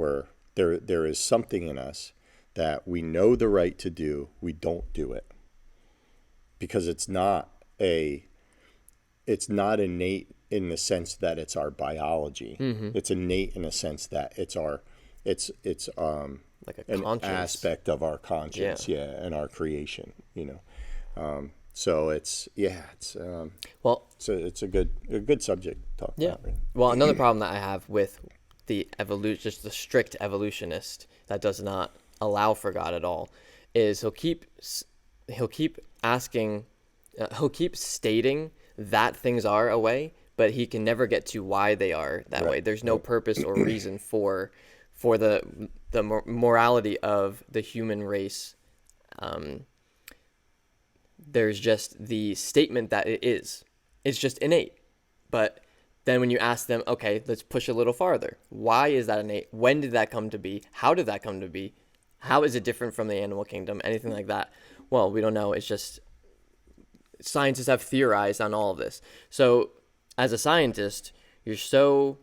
there is something in us that we know the right to do, we don't do it because it's not innate in the sense that it's our biology. It's innate in a sense that it's
like
an aspect of our conscience, and our creation. You know, so it's a good subject to talk about. Right?
Well, another problem that I have with the just the strict evolutionist that does not allow for God at all is he'll keep stating that things are a way, but he can never get to why they are that way. There's no purpose or reason for the morality of the human race. There's just the statement that it is. It's just innate. But then when you ask them, okay, let's push a little farther. Why is that innate? When did that come to be? How did that come to be? How is it different from the animal kingdom? Anything like that? Well, we don't know. It's just scientists have theorized on all of this. So as a scientist, you're so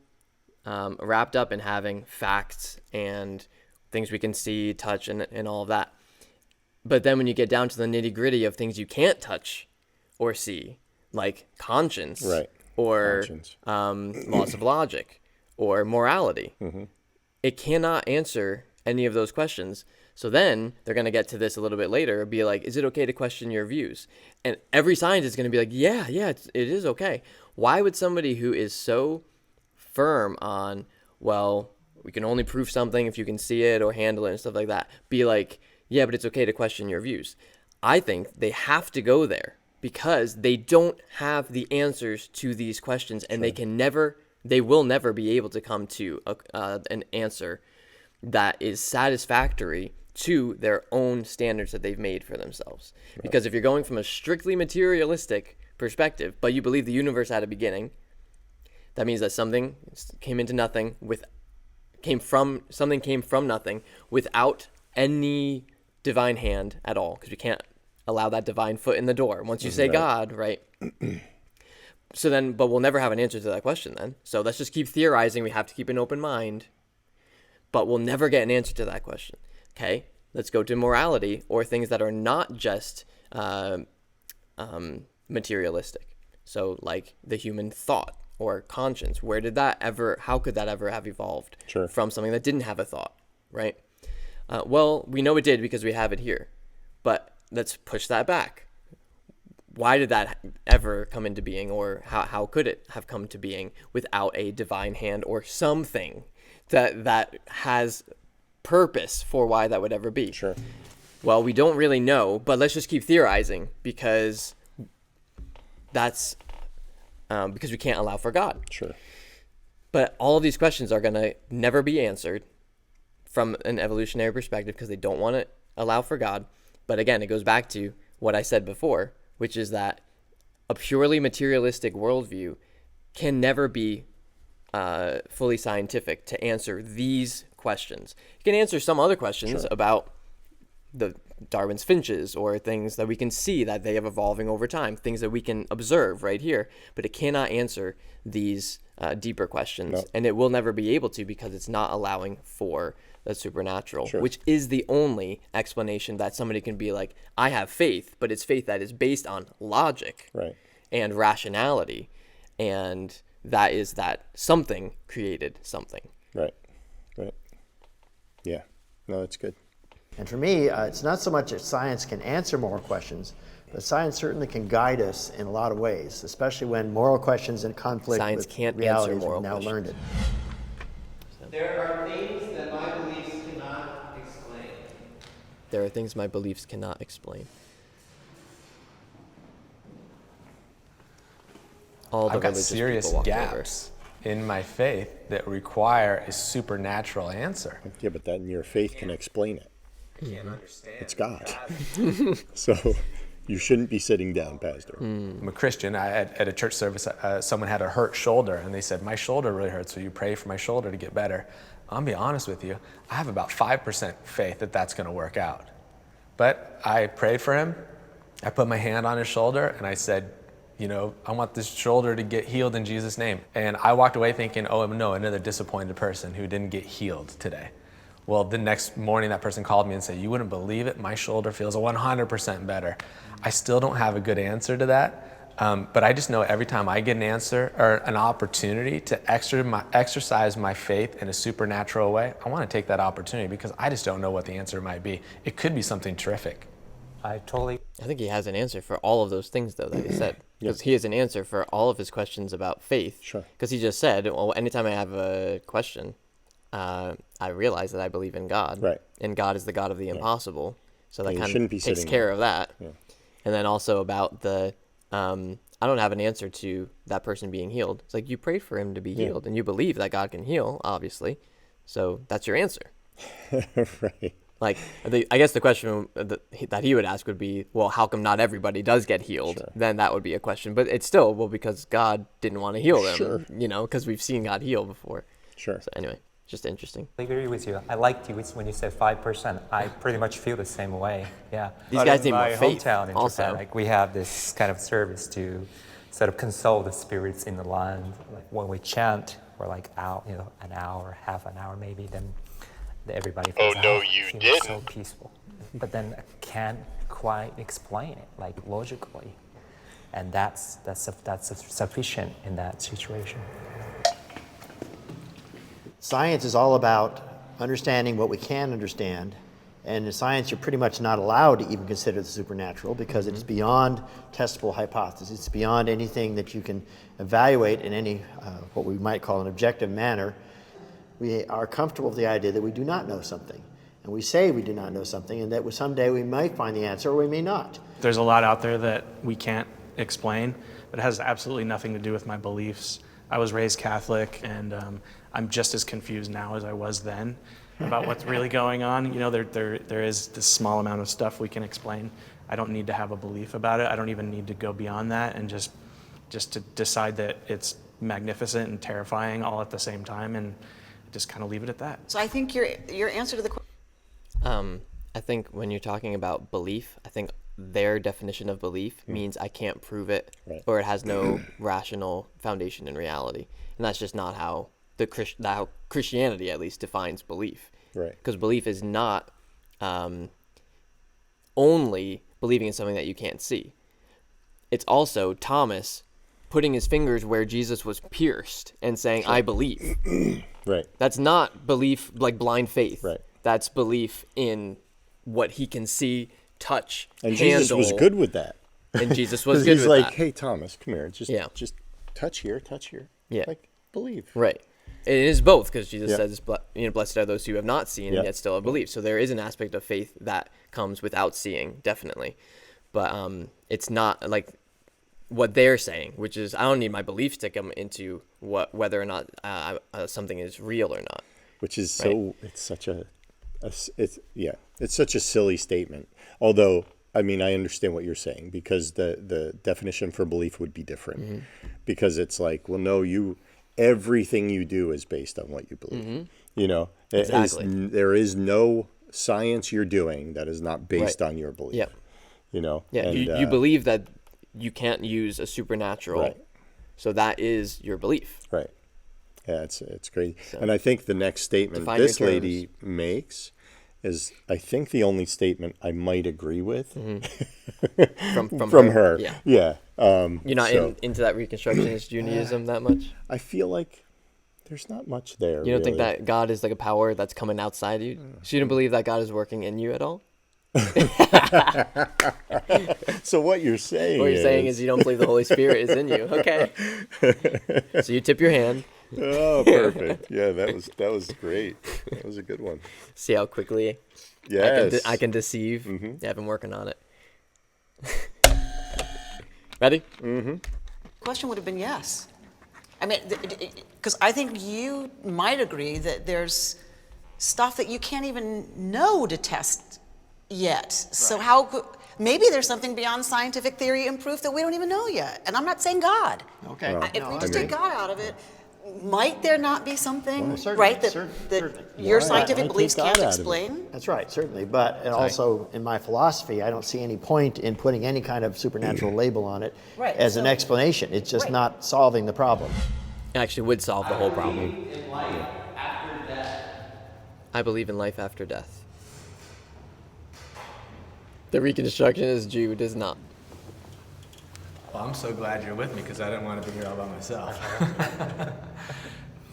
wrapped up in having facts and things we can see, touch, and all of that. But then when you get down to the nitty gritty of things you can't touch or see, like conscience, or laws of logic or morality, it cannot answer any of those questions. So then they're going to get to this a little bit later, be like, is it okay to question your views? And every scientist is going to be like, yeah, it is okay. Why would somebody who is so firm on, well, we can only prove something if you can see it or handle it and stuff like that, be like, yeah, but it's okay to question your views? I think they have to go there because they don't have the answers to these questions, and they will never be able to come to an answer that is satisfactory to their own standards that they've made for themselves. Because if you're going from a strictly materialistic perspective, but you believe the universe had a beginning, that means that something came from nothing without any divine hand at all, because we can't allow that divine foot in the door once you say God, right? but we'll never have an answer to that question then. So let's just keep theorizing. We have to keep an open mind, but we'll never get an answer to that question. Okay, let's go to morality, or things that are not just materialistic. So like the human thought or conscience. How could that ever have evolved from something that didn't have a thought, right? Well, we know it did because we have it here, but let's push that back. Why did that ever come into being, or how could it have come to being without a divine hand or something that has purpose for why that would ever be?
Sure.
Well, we don't really know, but let's just keep theorizing because we can't allow for God.
Sure.
But all of these questions are going to never be answered from an evolutionary perspective because they don't want to allow for God. But again, it goes back to what I said before, which is that a purely materialistic worldview can never be fully scientific to answer these questions. It can answer some other questions about the Darwin's finches, or things that we can see that they have evolving over time, things that we can observe right here, but it cannot answer these deeper questions, and it will never be able to because it's not allowing for the supernatural, which is the only explanation that somebody can be like, I have faith, but it's faith that is based on logic and rationality, and that is that something created something.
Right. Yeah. No, that's good.
And for me, it's not so much that science can answer moral questions, but science certainly can guide us in a lot of ways, especially when moral questions in conflict
Science
with
can't
reality,
answer
as
moral
we've now learned it.
There are things that my beliefs cannot explain.
There are things my beliefs cannot explain. All the
I've got
religious
serious
people walked
gaps in my faith that require a supernatural answer.
Yeah, but then your faith can explain it.
Can't understand.
It's God. So you shouldn't be sitting down, Pastor.
I'm a Christian. At a church service, someone had a hurt shoulder, and they said, my shoulder really hurts, so you pray for my shoulder to get better. I'll be honest with you, I have about 5% faith that that's going to work out. But I prayed for him, I put my hand on his shoulder, and I said, I want this shoulder to get healed in Jesus' name. And I walked away thinking, oh no, another disappointed person who didn't get healed today. Well, the next morning that person called me and said, you wouldn't believe it, my shoulder feels 100% better. I still don't have a good answer to that, but I just know every time I get an answer or an opportunity to exercise my faith in a supernatural way, I want to take that opportunity because I just don't know what the answer might be. It could be something terrific.
I
think he has an answer for all of those things, though, that he said. Because he has an answer for all of his questions about faith.
Sure.
Because he just said, well, anytime I have a question, I realize that I believe in God.
Right.
And God is the God of the impossible. So that kind of takes
sitting
care
there.
of that.
Yeah.
And then also about the, I don't have an answer to that person being healed. It's like you prayed for him to be healed, and you believe that God can heal, obviously. So that's your answer.
Right.
Like, I guess the question that he would ask would be, well, how come not everybody does get healed?
Sure.
Then that would be a question. But it's still, well, because God didn't want to heal them,
Sure.
because we've seen God heal before.
Sure.
So anyway, just interesting.
I agree with you. I liked you when you said 5%. I pretty much feel the same way. Yeah.
These guys need
in my
more faith
hometown in
also.
Japan, we have this kind of service to sort of console the spirits in the land. Like when we chant for like an hour, half an hour maybe, then everybody feels,
you
feels
didn't.
so peaceful. But then I can't quite explain it like logically, and that's sufficient in that situation.
Science is all about understanding what we can understand, and in science you're pretty much not allowed to even consider the supernatural because it's beyond testable hypothesis. It's beyond anything that you can evaluate in any what we might call an objective manner. We are comfortable with the idea that we do not know something, and we say we do not know something, and that someday we might find the answer or we may not.
There's a lot out there that we can't explain, but it has absolutely nothing to do with my beliefs. I was raised Catholic, and I'm just as confused now as I was then about what's really going on. There is this small amount of stuff we can explain. I don't need to have a belief about it. I don't even need to go beyond that and just to decide that it's magnificent and terrifying all at the same time, and just kind of leave it at that.
So I think your answer to the question.
I think when you're talking about belief, I think their definition of belief means I can't prove it,
Right.
or it has no rational foundation in reality. And that's just not how how Christianity at least defines belief.
Right.
Because belief is not only believing in something that you can't see. It's also Thomas putting his fingers where Jesus was pierced and saying, I believe.
Right.
That's not belief like blind faith.
Right.
That's belief in what he can see, touch,
And
handle.
Jesus was good with that.
And Jesus was
'Cause
good
he's
with
like,
that.
hey, Thomas, come here. Just
Yeah.
touch here, touch here.
Yeah.
Like, believe.
Right. It is both, because Jesus
Yeah.
says, blessed are those who have not seen
Yeah.
and yet still have believed. So there is an aspect of faith that comes without seeing, definitely. But it's not like what they're saying, which is I don't need my beliefs to come into whether or not something is real or not.
Which is so, it's such it's such a silly statement. Although, I mean, I understand what you're saying, because the definition for belief would be different. Because it's like, well, no, everything you do is based on what you believe. You know,
Exactly.
There is no science you're doing that is not based
Right.
on your belief.
Yep.
You know?
Yeah,
And,
you believe that you can't use a supernatural.
Right.
So that is your belief.
Right. Yeah, it's crazy. And I think the next statement
Define your
this lady makes is, I think, the only statement I might agree with
From
her.
Yeah.
Yeah.
You're not
so
into that Reconstructionist Judaism that much?
I feel like there's not much there.
You don't think
really.
that God is like a power that's coming outside you? So you don't believe that God is working in you at all?
So what you're saying
What you're saying is you don't believe the Holy Spirit is in you. Okay. So you tip your hand.
Oh, perfect. Yeah, that was great. That was a good one.
See how quickly
Yes.
I can deceive. Yeah, I've been working on it. Ready?
Question would have been yes. I mean, because I think you might agree that there's stuff that you can't even know to test yet. So maybe there's something beyond scientific theory and proof that we don't even know yet. And I'm not saying God.
Okay.
If we just
I
take God out of it, might there not be something,
certainly,
right, that
certainly.
your
Why?
scientific
Why
beliefs
take God
can't
out of it?
explain?
That's right, certainly. But also in my philosophy, I don't see any point in putting any kind of supernatural label on it
Right,
as an
so-
explanation. It's just
Right.
not solving the problem.
It actually would solve the whole problem.
In life after death.
I believe in life after death. The Reconstructionist Jew does not.
Well, I'm so glad you're with me, because I didn't want to be here all by myself.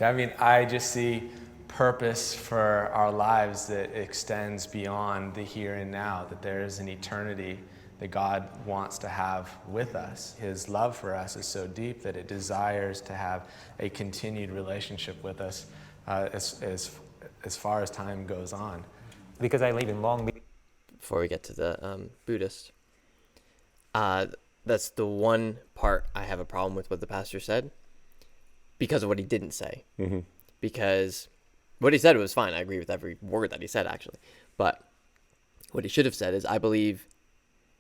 I mean, I just see purpose for our lives that extends beyond the here and now, that there is an eternity that God wants to have with us. His love for us is so deep that it desires to have a continued relationship with us as far as time goes on.
Because I live in Long Beach.
Before we get to the Buddhist, that's the one part I have a problem with what the pastor said, because of what he didn't say. Because what he said was fine. I agree with every word that he said, actually. But what he should have said is, I believe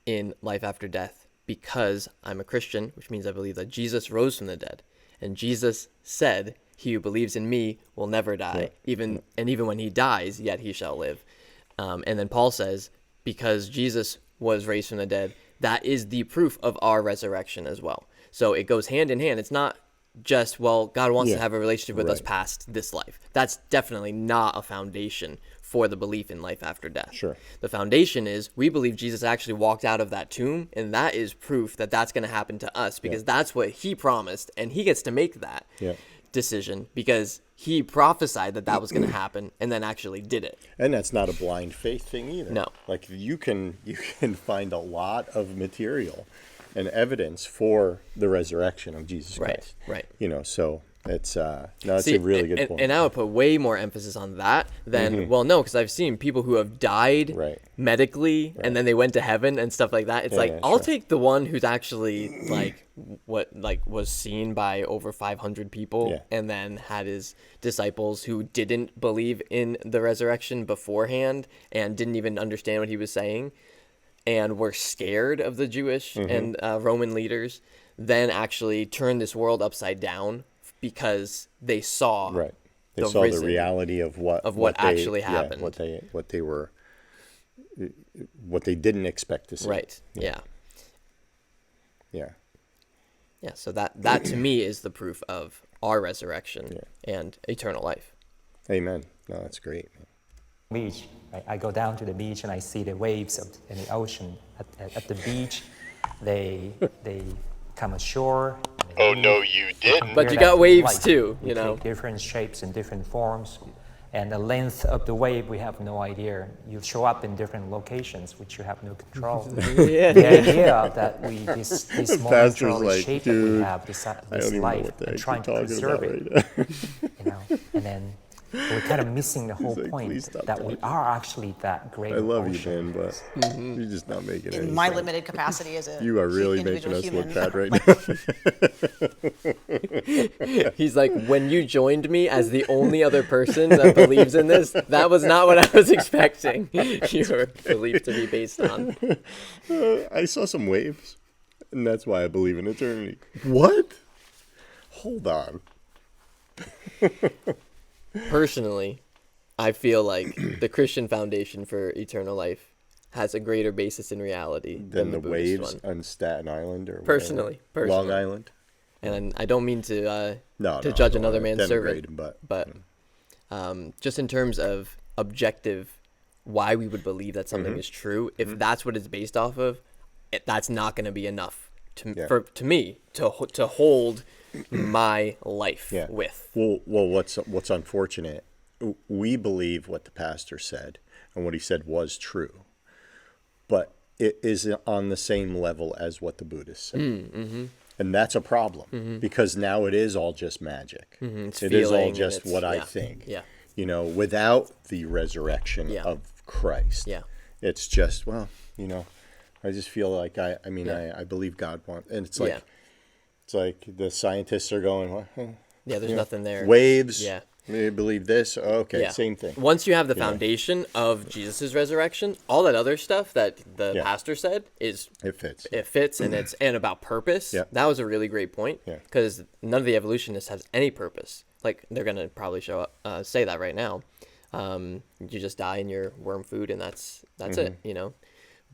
in life after death because I'm a Christian, which means I believe that Jesus rose from the dead. And Jesus said, he who believes in me will never die. Even when he dies, yet he shall live. And then Paul says, because Jesus was raised from the dead, that is the proof of our resurrection as well. So it goes hand in hand. It's not just, well, God wants to have a relationship with us past this life. That's definitely not a foundation for the belief in life after death.
Sure.
The foundation is we believe Jesus actually walked out of that tomb, and that is proof that that's going to happen to us, because that's what he promised, and he gets to make that decision because he prophesied that that was going to happen and then actually did it.
And that's not a blind faith thing either.
No.
Like you can find a lot of material and evidence for the resurrection of Jesus Christ.
Right.
You know, so it's it's
See,
a really good point.
And I would put way more emphasis on that than, well, no, because I've seen people who have died medically and then they went to heaven and stuff like that. It's I'll take the one who's actually was seen by over 500 people and then had his disciples who didn't believe in the resurrection beforehand and didn't even understand what he was saying and were scared of the Jewish and Roman leaders, then actually turned this world upside down because they saw
they saw the
risen
reality of what
actually happened.
what they were what they didn't expect to see.
Right. Yeah.
Yeah.
Yeah. So that to me is the proof of our resurrection and eternal life.
Amen. No, that's great.
Beach. I go down to the beach and I see the waves in the ocean. At the beach, they come ashore.
Oh, no, you didn't.
But you got waves too, you know.
Take different shapes and different forms. And the length of the wave, we have no idea. You show up in different locations, which you have no control.
Yeah.
The idea that this momentary
like,
shape that we
"Dude,
have, this
I don't even know
life,
what the
and
heck
trying to
you're talking
preserve
about
it,
right now.
and then we're kind of missing the whole
like,
point
"Please stop
that we
talking."
are actually that great.
I love you,
ocean.
Ben, but you're just not making it.
In my limited capacity as a
You are really
individual
making us
human,
look bad right
like,
now.
He's like, when you joined me as the only other person that believes in this, that was not what I was expecting. You were believed to be based on.
I saw some waves, and that's why I believe in eternity. What? Hold on.
Personally, I feel like the Christian foundation for eternal life has a greater basis in reality
Then
than
the
Buddhist
waves
one.
on Staten Island or
Personally.
Long Island.
And I don't mean to
No,
to
no,
judge
I don't
another
wanna
man's
denigrate
servant,
him,
but just in terms of objective, why we would believe that something is true, if that's what it's based off of, that's not going to be enough to me to hold my life with.
Well, what's unfortunate, we believe what the pastor said, and what he said was true, but it is on the same level as what the Buddhists said. And that's a problem, because now it is all just magic. It is all just what I think.
Yeah.
You know, without the resurrection of Christ.
Yeah.
It's just, well, you know, I just feel like I believe God wants, and it's like, it's like the scientists are going, well,
there's nothing there.
Waves.
Yeah.
They believe this. Okay, same thing.
Once you have the foundation of Jesus' resurrection, all that other stuff that the pastor said is
it fits.
It fits, and it's about purpose.
Yeah.
That was a really great point. Because none of the evolutionists has any purpose. Like they're gonna probably say that right now. You just die in your worm food, and that's it. You know.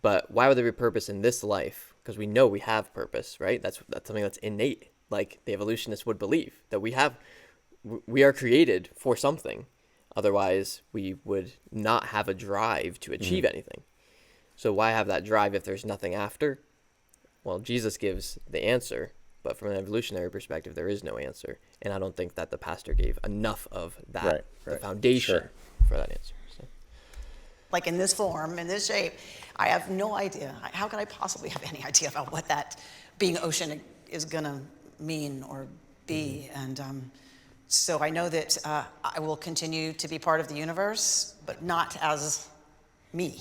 But why would there be purpose in this life? Because we know we have purpose, right? That's something that's innate. Like the evolutionists would believe that we are created for something. Otherwise, we would not have a drive to achieve anything. So why have that drive if there's nothing after? Well, Jesus gives the answer, but from an evolutionary perspective, there is no answer. And I don't think that the pastor gave enough of that, the foundation for that answer. So.
like in this form, in this shape, I have no idea. How could I possibly have any idea about what that being ocean is going to mean or be? And so I know that I will continue to be part of the universe, but not as me.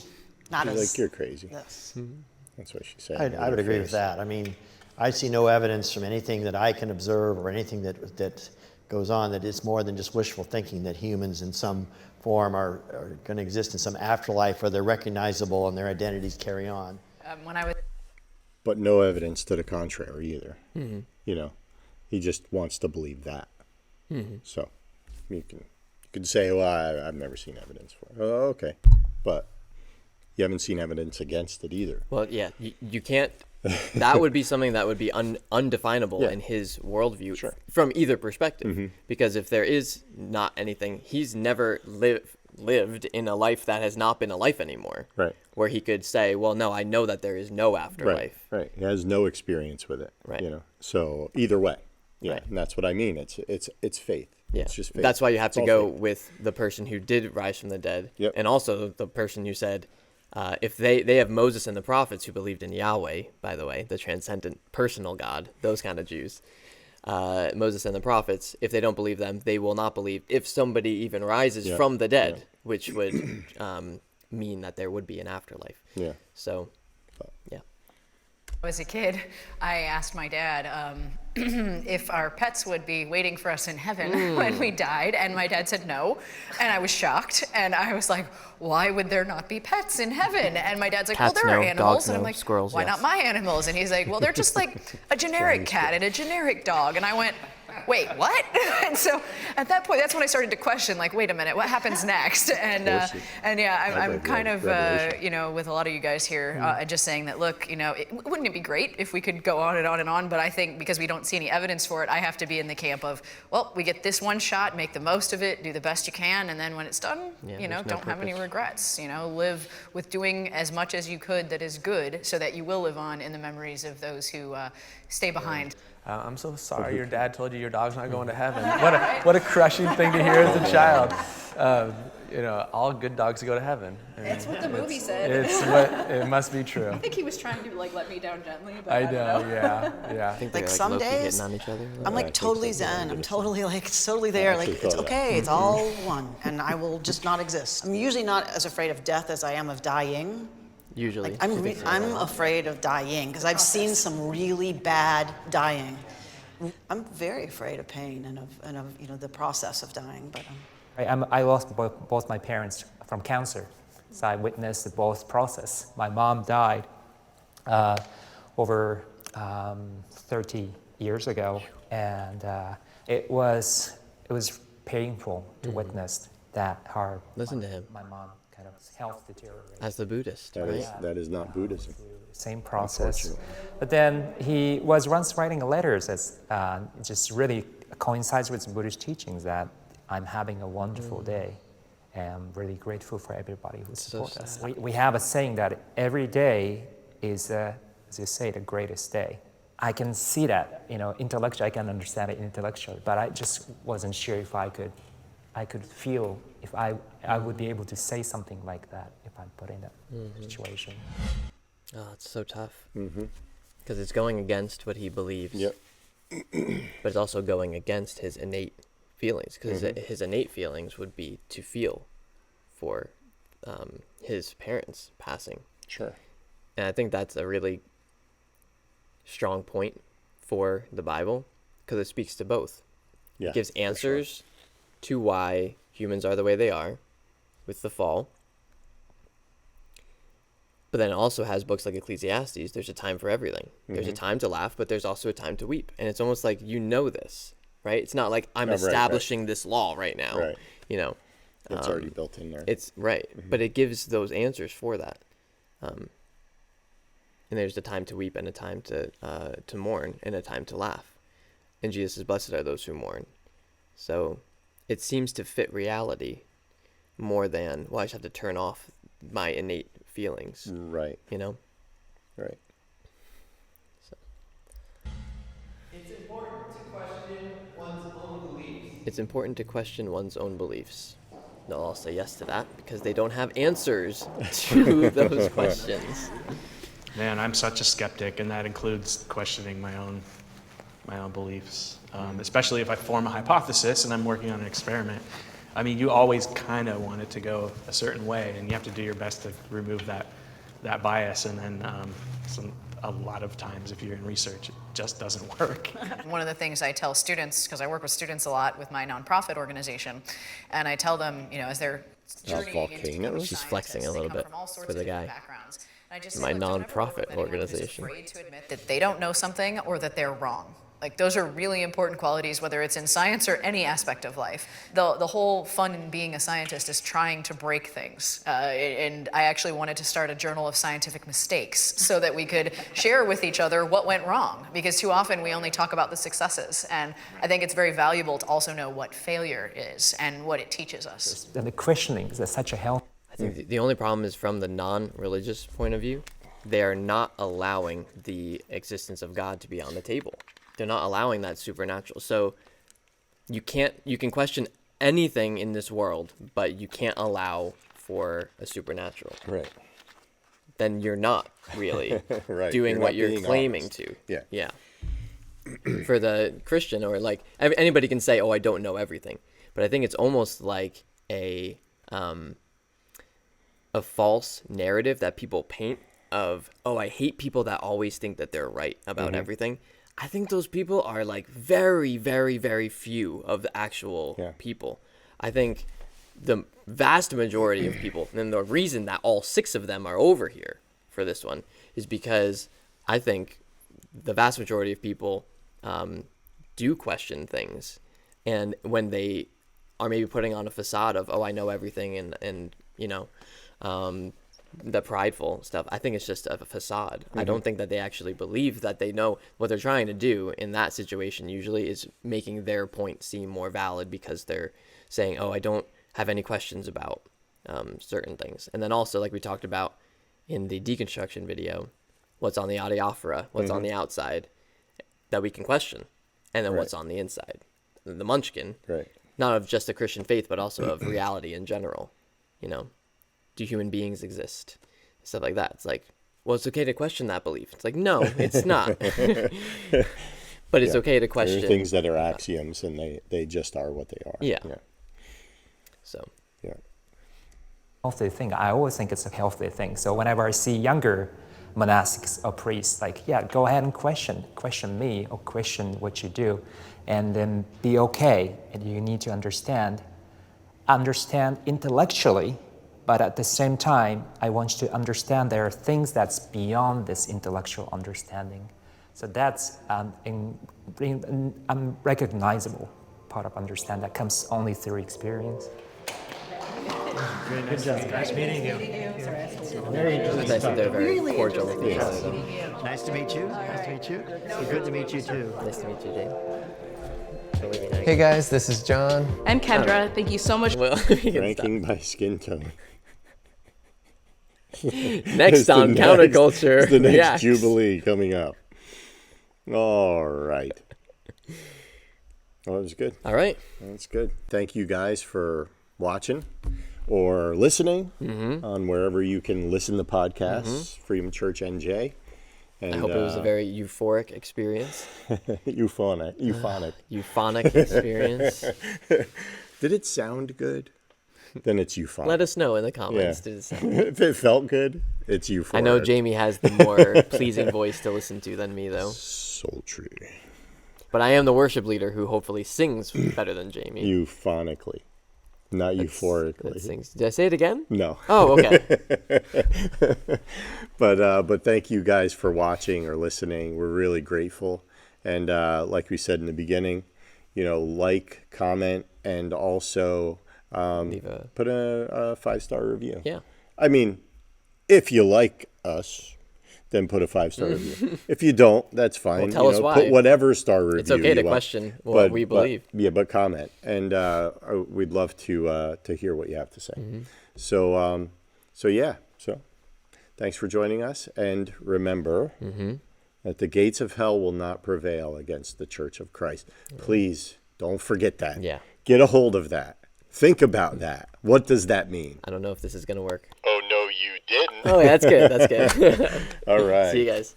Not as
like you're crazy.
This.
That's what she said.
I would agree with that. I mean, I see no evidence from anything that I can observe or anything that goes on that it's more than just wishful thinking that humans in some form are going to exist in some afterlife where they're recognizable and their identities carry on.
But no evidence to the contrary either. Mm-hmm. You know, he just wants to believe that. Mm-hmm. So you can say, well, I've never seen evidence for it. Oh, okay. But you haven't seen evidence against it either.
Well, yeah, you can't. That would be something that would be undefinable in his worldview from either perspective. Mm-hmm. Because if there is not anything, he's never lived in a life that has not been a life anymore. Right. Where he could say, well, no, I know that there is no afterlife.
Right. He has no experience with it. Right. You know. So either way. Yeah. Right. And that's what I mean. It's faith. Yeah. It's just faith.
That's why you have to go with the person who did rise from the dead. Yep. And also the person who said, if they have Moses and the prophets who believed in Yahweh, by the way, the transcendent personal God, those kind of Jews, Moses and the prophets, if they don't believe them, they will not believe if somebody even rises from the dead, which would mean that there would be an afterlife. Yeah. So, yeah.
As a kid, I asked my dad if our pets would be waiting for us in heaven when we died, and my dad said no, and I was shocked, and I was like, why would there not be pets in heaven? And my dad's like,
Cats,
well, there are
no.
animals,
Dogs,
and I'm
no.
like,
Squirrels,
why
yes.
not my animals? And he's like, well, they're just like a generic cat and a generic dog, and I went, wait, what? And so at that point, that's when I started to question, like, wait a minute, what happens next? And yeah, I'm kind of, with a lot of you guys here, just saying that, look, wouldn't it be great if we could go on and on and on? But I think because we don't see any evidence for it, I have to be in the camp of, well, we get this one shot, make the most of it, do the best you can, and then when it's done, don't have any regrets. Live with doing as much as you could that is good, so that you will live on in the memories of those who stay behind.
I'm so sorry your dad told you your dog's not going to heaven. What a crushing thing to hear as a child. All good dogs go to heaven.
That's what the movie said.
It must be true.
I think he was trying to let me down gently, but
I know. Yeah.
I think
Like
they're,
some
low-key
days,
hitting on each other.
I'm like totally zen. I'm totally there. Like it's okay. It's all one, and I will just not exist. I'm usually not as afraid of death as I am of dying.
Usually.
Like, I'm afraid of dying because I've seen some really bad dying. I'm very afraid of pain and of the process of dying. But
I lost both my parents from cancer, so I witnessed both process. My mom died over 30 years ago, and it was painful to witness that
Listen to him.
my mom kind of health deteriorated.
As the Buddhist,
That is not Buddhism.
Same process. But then he was once writing letters as just really coincides with Buddhist teachings that I'm having a wonderful day, and I'm really grateful for everybody who supports us. We have a saying that every day is, as you say, the greatest day. I can see that, intellectually, I can understand it intellectually, but I just wasn't sure if I could feel if I would be able to say something like that if I'm put in that situation.
Oh, it's so tough. Because it's going against what he believes.
Yep.
But it's also going against his innate feelings. Because his innate feelings would be to feel for his parents passing.
Sure.
And I think that's a really strong point for the Bible. Because it speaks to both.
Yeah,
it gives answers to why humans are the way they are with the fall. But then it also has books like Ecclesiastes. There's a time for everything. There's a time to laugh, but there's also a time to weep. And it's almost like this, right? It's not like I'm establishing this law right now.
Right.
It's
already built in there.
It's right. But it gives those answers for that. And there's a time to weep and a time to mourn and a time to laugh. And Jesus says, blessed are those who mourn. So it seems to fit reality more than, I just have to turn off my innate feelings.
Right.
Right.
So. It's important to question one's own beliefs.
It's important to question one's own beliefs. They'll all say yes to that because they don't have answers to those questions.
Man, I'm such a skeptic, and that includes questioning my own beliefs. Especially if I form a hypothesis and I'm working on an experiment. I mean, you always kind of want it to go a certain way, and you have to do your best to remove that bias. And then a lot of times, if you're in research, it just doesn't work.
One of the things I tell students, because I work with students a lot with my nonprofit organization, and I tell them, as they're journeying into becoming
She's flexing a little bit for the guy.
I just
My
say, look, don't ever work with
nonprofit
anyone who's
organization.
afraid to admit that they don't know something or that they're wrong. Like, those are really important qualities, whether it's in science or any aspect of life. The whole fun in being a scientist is trying to break things. And I actually wanted to start a journal of scientific mistakes so that we could share with each other what went wrong. Because too often we only talk about the successes. And I think it's very valuable to also know what failure is and what it teaches us.
And the questioning is such a help.
I think the only problem is from the non-religious point of view. They are not allowing the existence of God to be on the table. They're not allowing that supernatural. So you can question anything in this world, but you can't allow for a supernatural.
Right.
Then you're not really
right.
doing what you're claiming
honest.
to.
Yeah.
Yeah. For the Christian, or like anybody can say, "Oh, I don't know everything," but I think it's almost like a false narrative that people paint of, "Oh, I hate people that always think that they're right about everything." I think those people are like very, very, very few of the actual people. I think the vast majority of people, and the reason that all 6 of them are over here for this one is because I think the vast majority of people do question things, and when they are maybe putting on a facade of, oh, I know everything, and you know, the prideful stuff, I think it's just a facade. I don't think that they actually believe that they know what they're trying to do in that situation. Usually is making their point seem more valid because they're saying, oh, I don't have any questions about certain things. And then also, like we talked about in the deconstruction video, what's on the adiaphora, what's on the outside that we can question, and then what's on the inside, the munchkin, not of just the Christian faith, but also of reality in general. You know, do human beings exist? Stuff like that. It's like, well, it's okay to question that belief. It's like, no, it's not. But it's okay to question.
There are things that are axioms, and they just are what they are.
Yeah. So.
Yeah.
Healthy thing. I always think it's a healthy thing. So whenever I see younger monastics or priests, like, yeah, go ahead and question me or question what you do, and then be okay. And you need to understand intellectually, but at the same time, I want you to understand there are things that's beyond this intellectual understanding. So that's unrecognizable part of understanding that comes only through experience.
Good job. Nice meeting you.
Very interesting. Nice that they're very cordial with each other.
Nice to meet you. Nice to meet you. Good to meet you too.
Nice to meet you, Dave.
Hey guys, this is John.
And Kendra, thank you so much.
Well,
Ranking by skin tone.
Next on Counterculture.
The next Jubilee coming up. All right. Well, that was good.
All right.
That's good. Thank you guys for watching or listening on wherever you can listen to podcasts, Freedom Church NJ. And,
I hope it was a very euphoric experience.
Euphonic
experience.
Did it sound good? Then it's euphonic.
Let us know in the comments. Did it sound good?
If it felt good, it's euphoric.
I know Jamie has the more pleasing voice to listen to than me, though.
Sultry.
But I am the worship leader who hopefully sings better than Jamie.
Euphonically. Not euphorically.
Did I say it again?
No.
Oh, okay.
But thank you guys for watching or listening. We're really grateful. And like we said in the beginning, like, comment, and also put a 5-star review.
Yeah.
I mean, if you like us, then put a 5-star review. If you don't, that's fine.
Well, tell us why.
Put whatever star review.
It's okay to question what we believe.
But comment, and we'd love to hear what you have to say. So thanks for joining us, and remember that the gates of hell will not prevail against the Church of Christ. Please don't forget that.
Yeah.
Get a hold of that. Think about that. What does that mean?
I don't know if this is going to work.
Oh, no, you didn't.
Oh, yeah, that's good. That's good.
All right.
See you guys.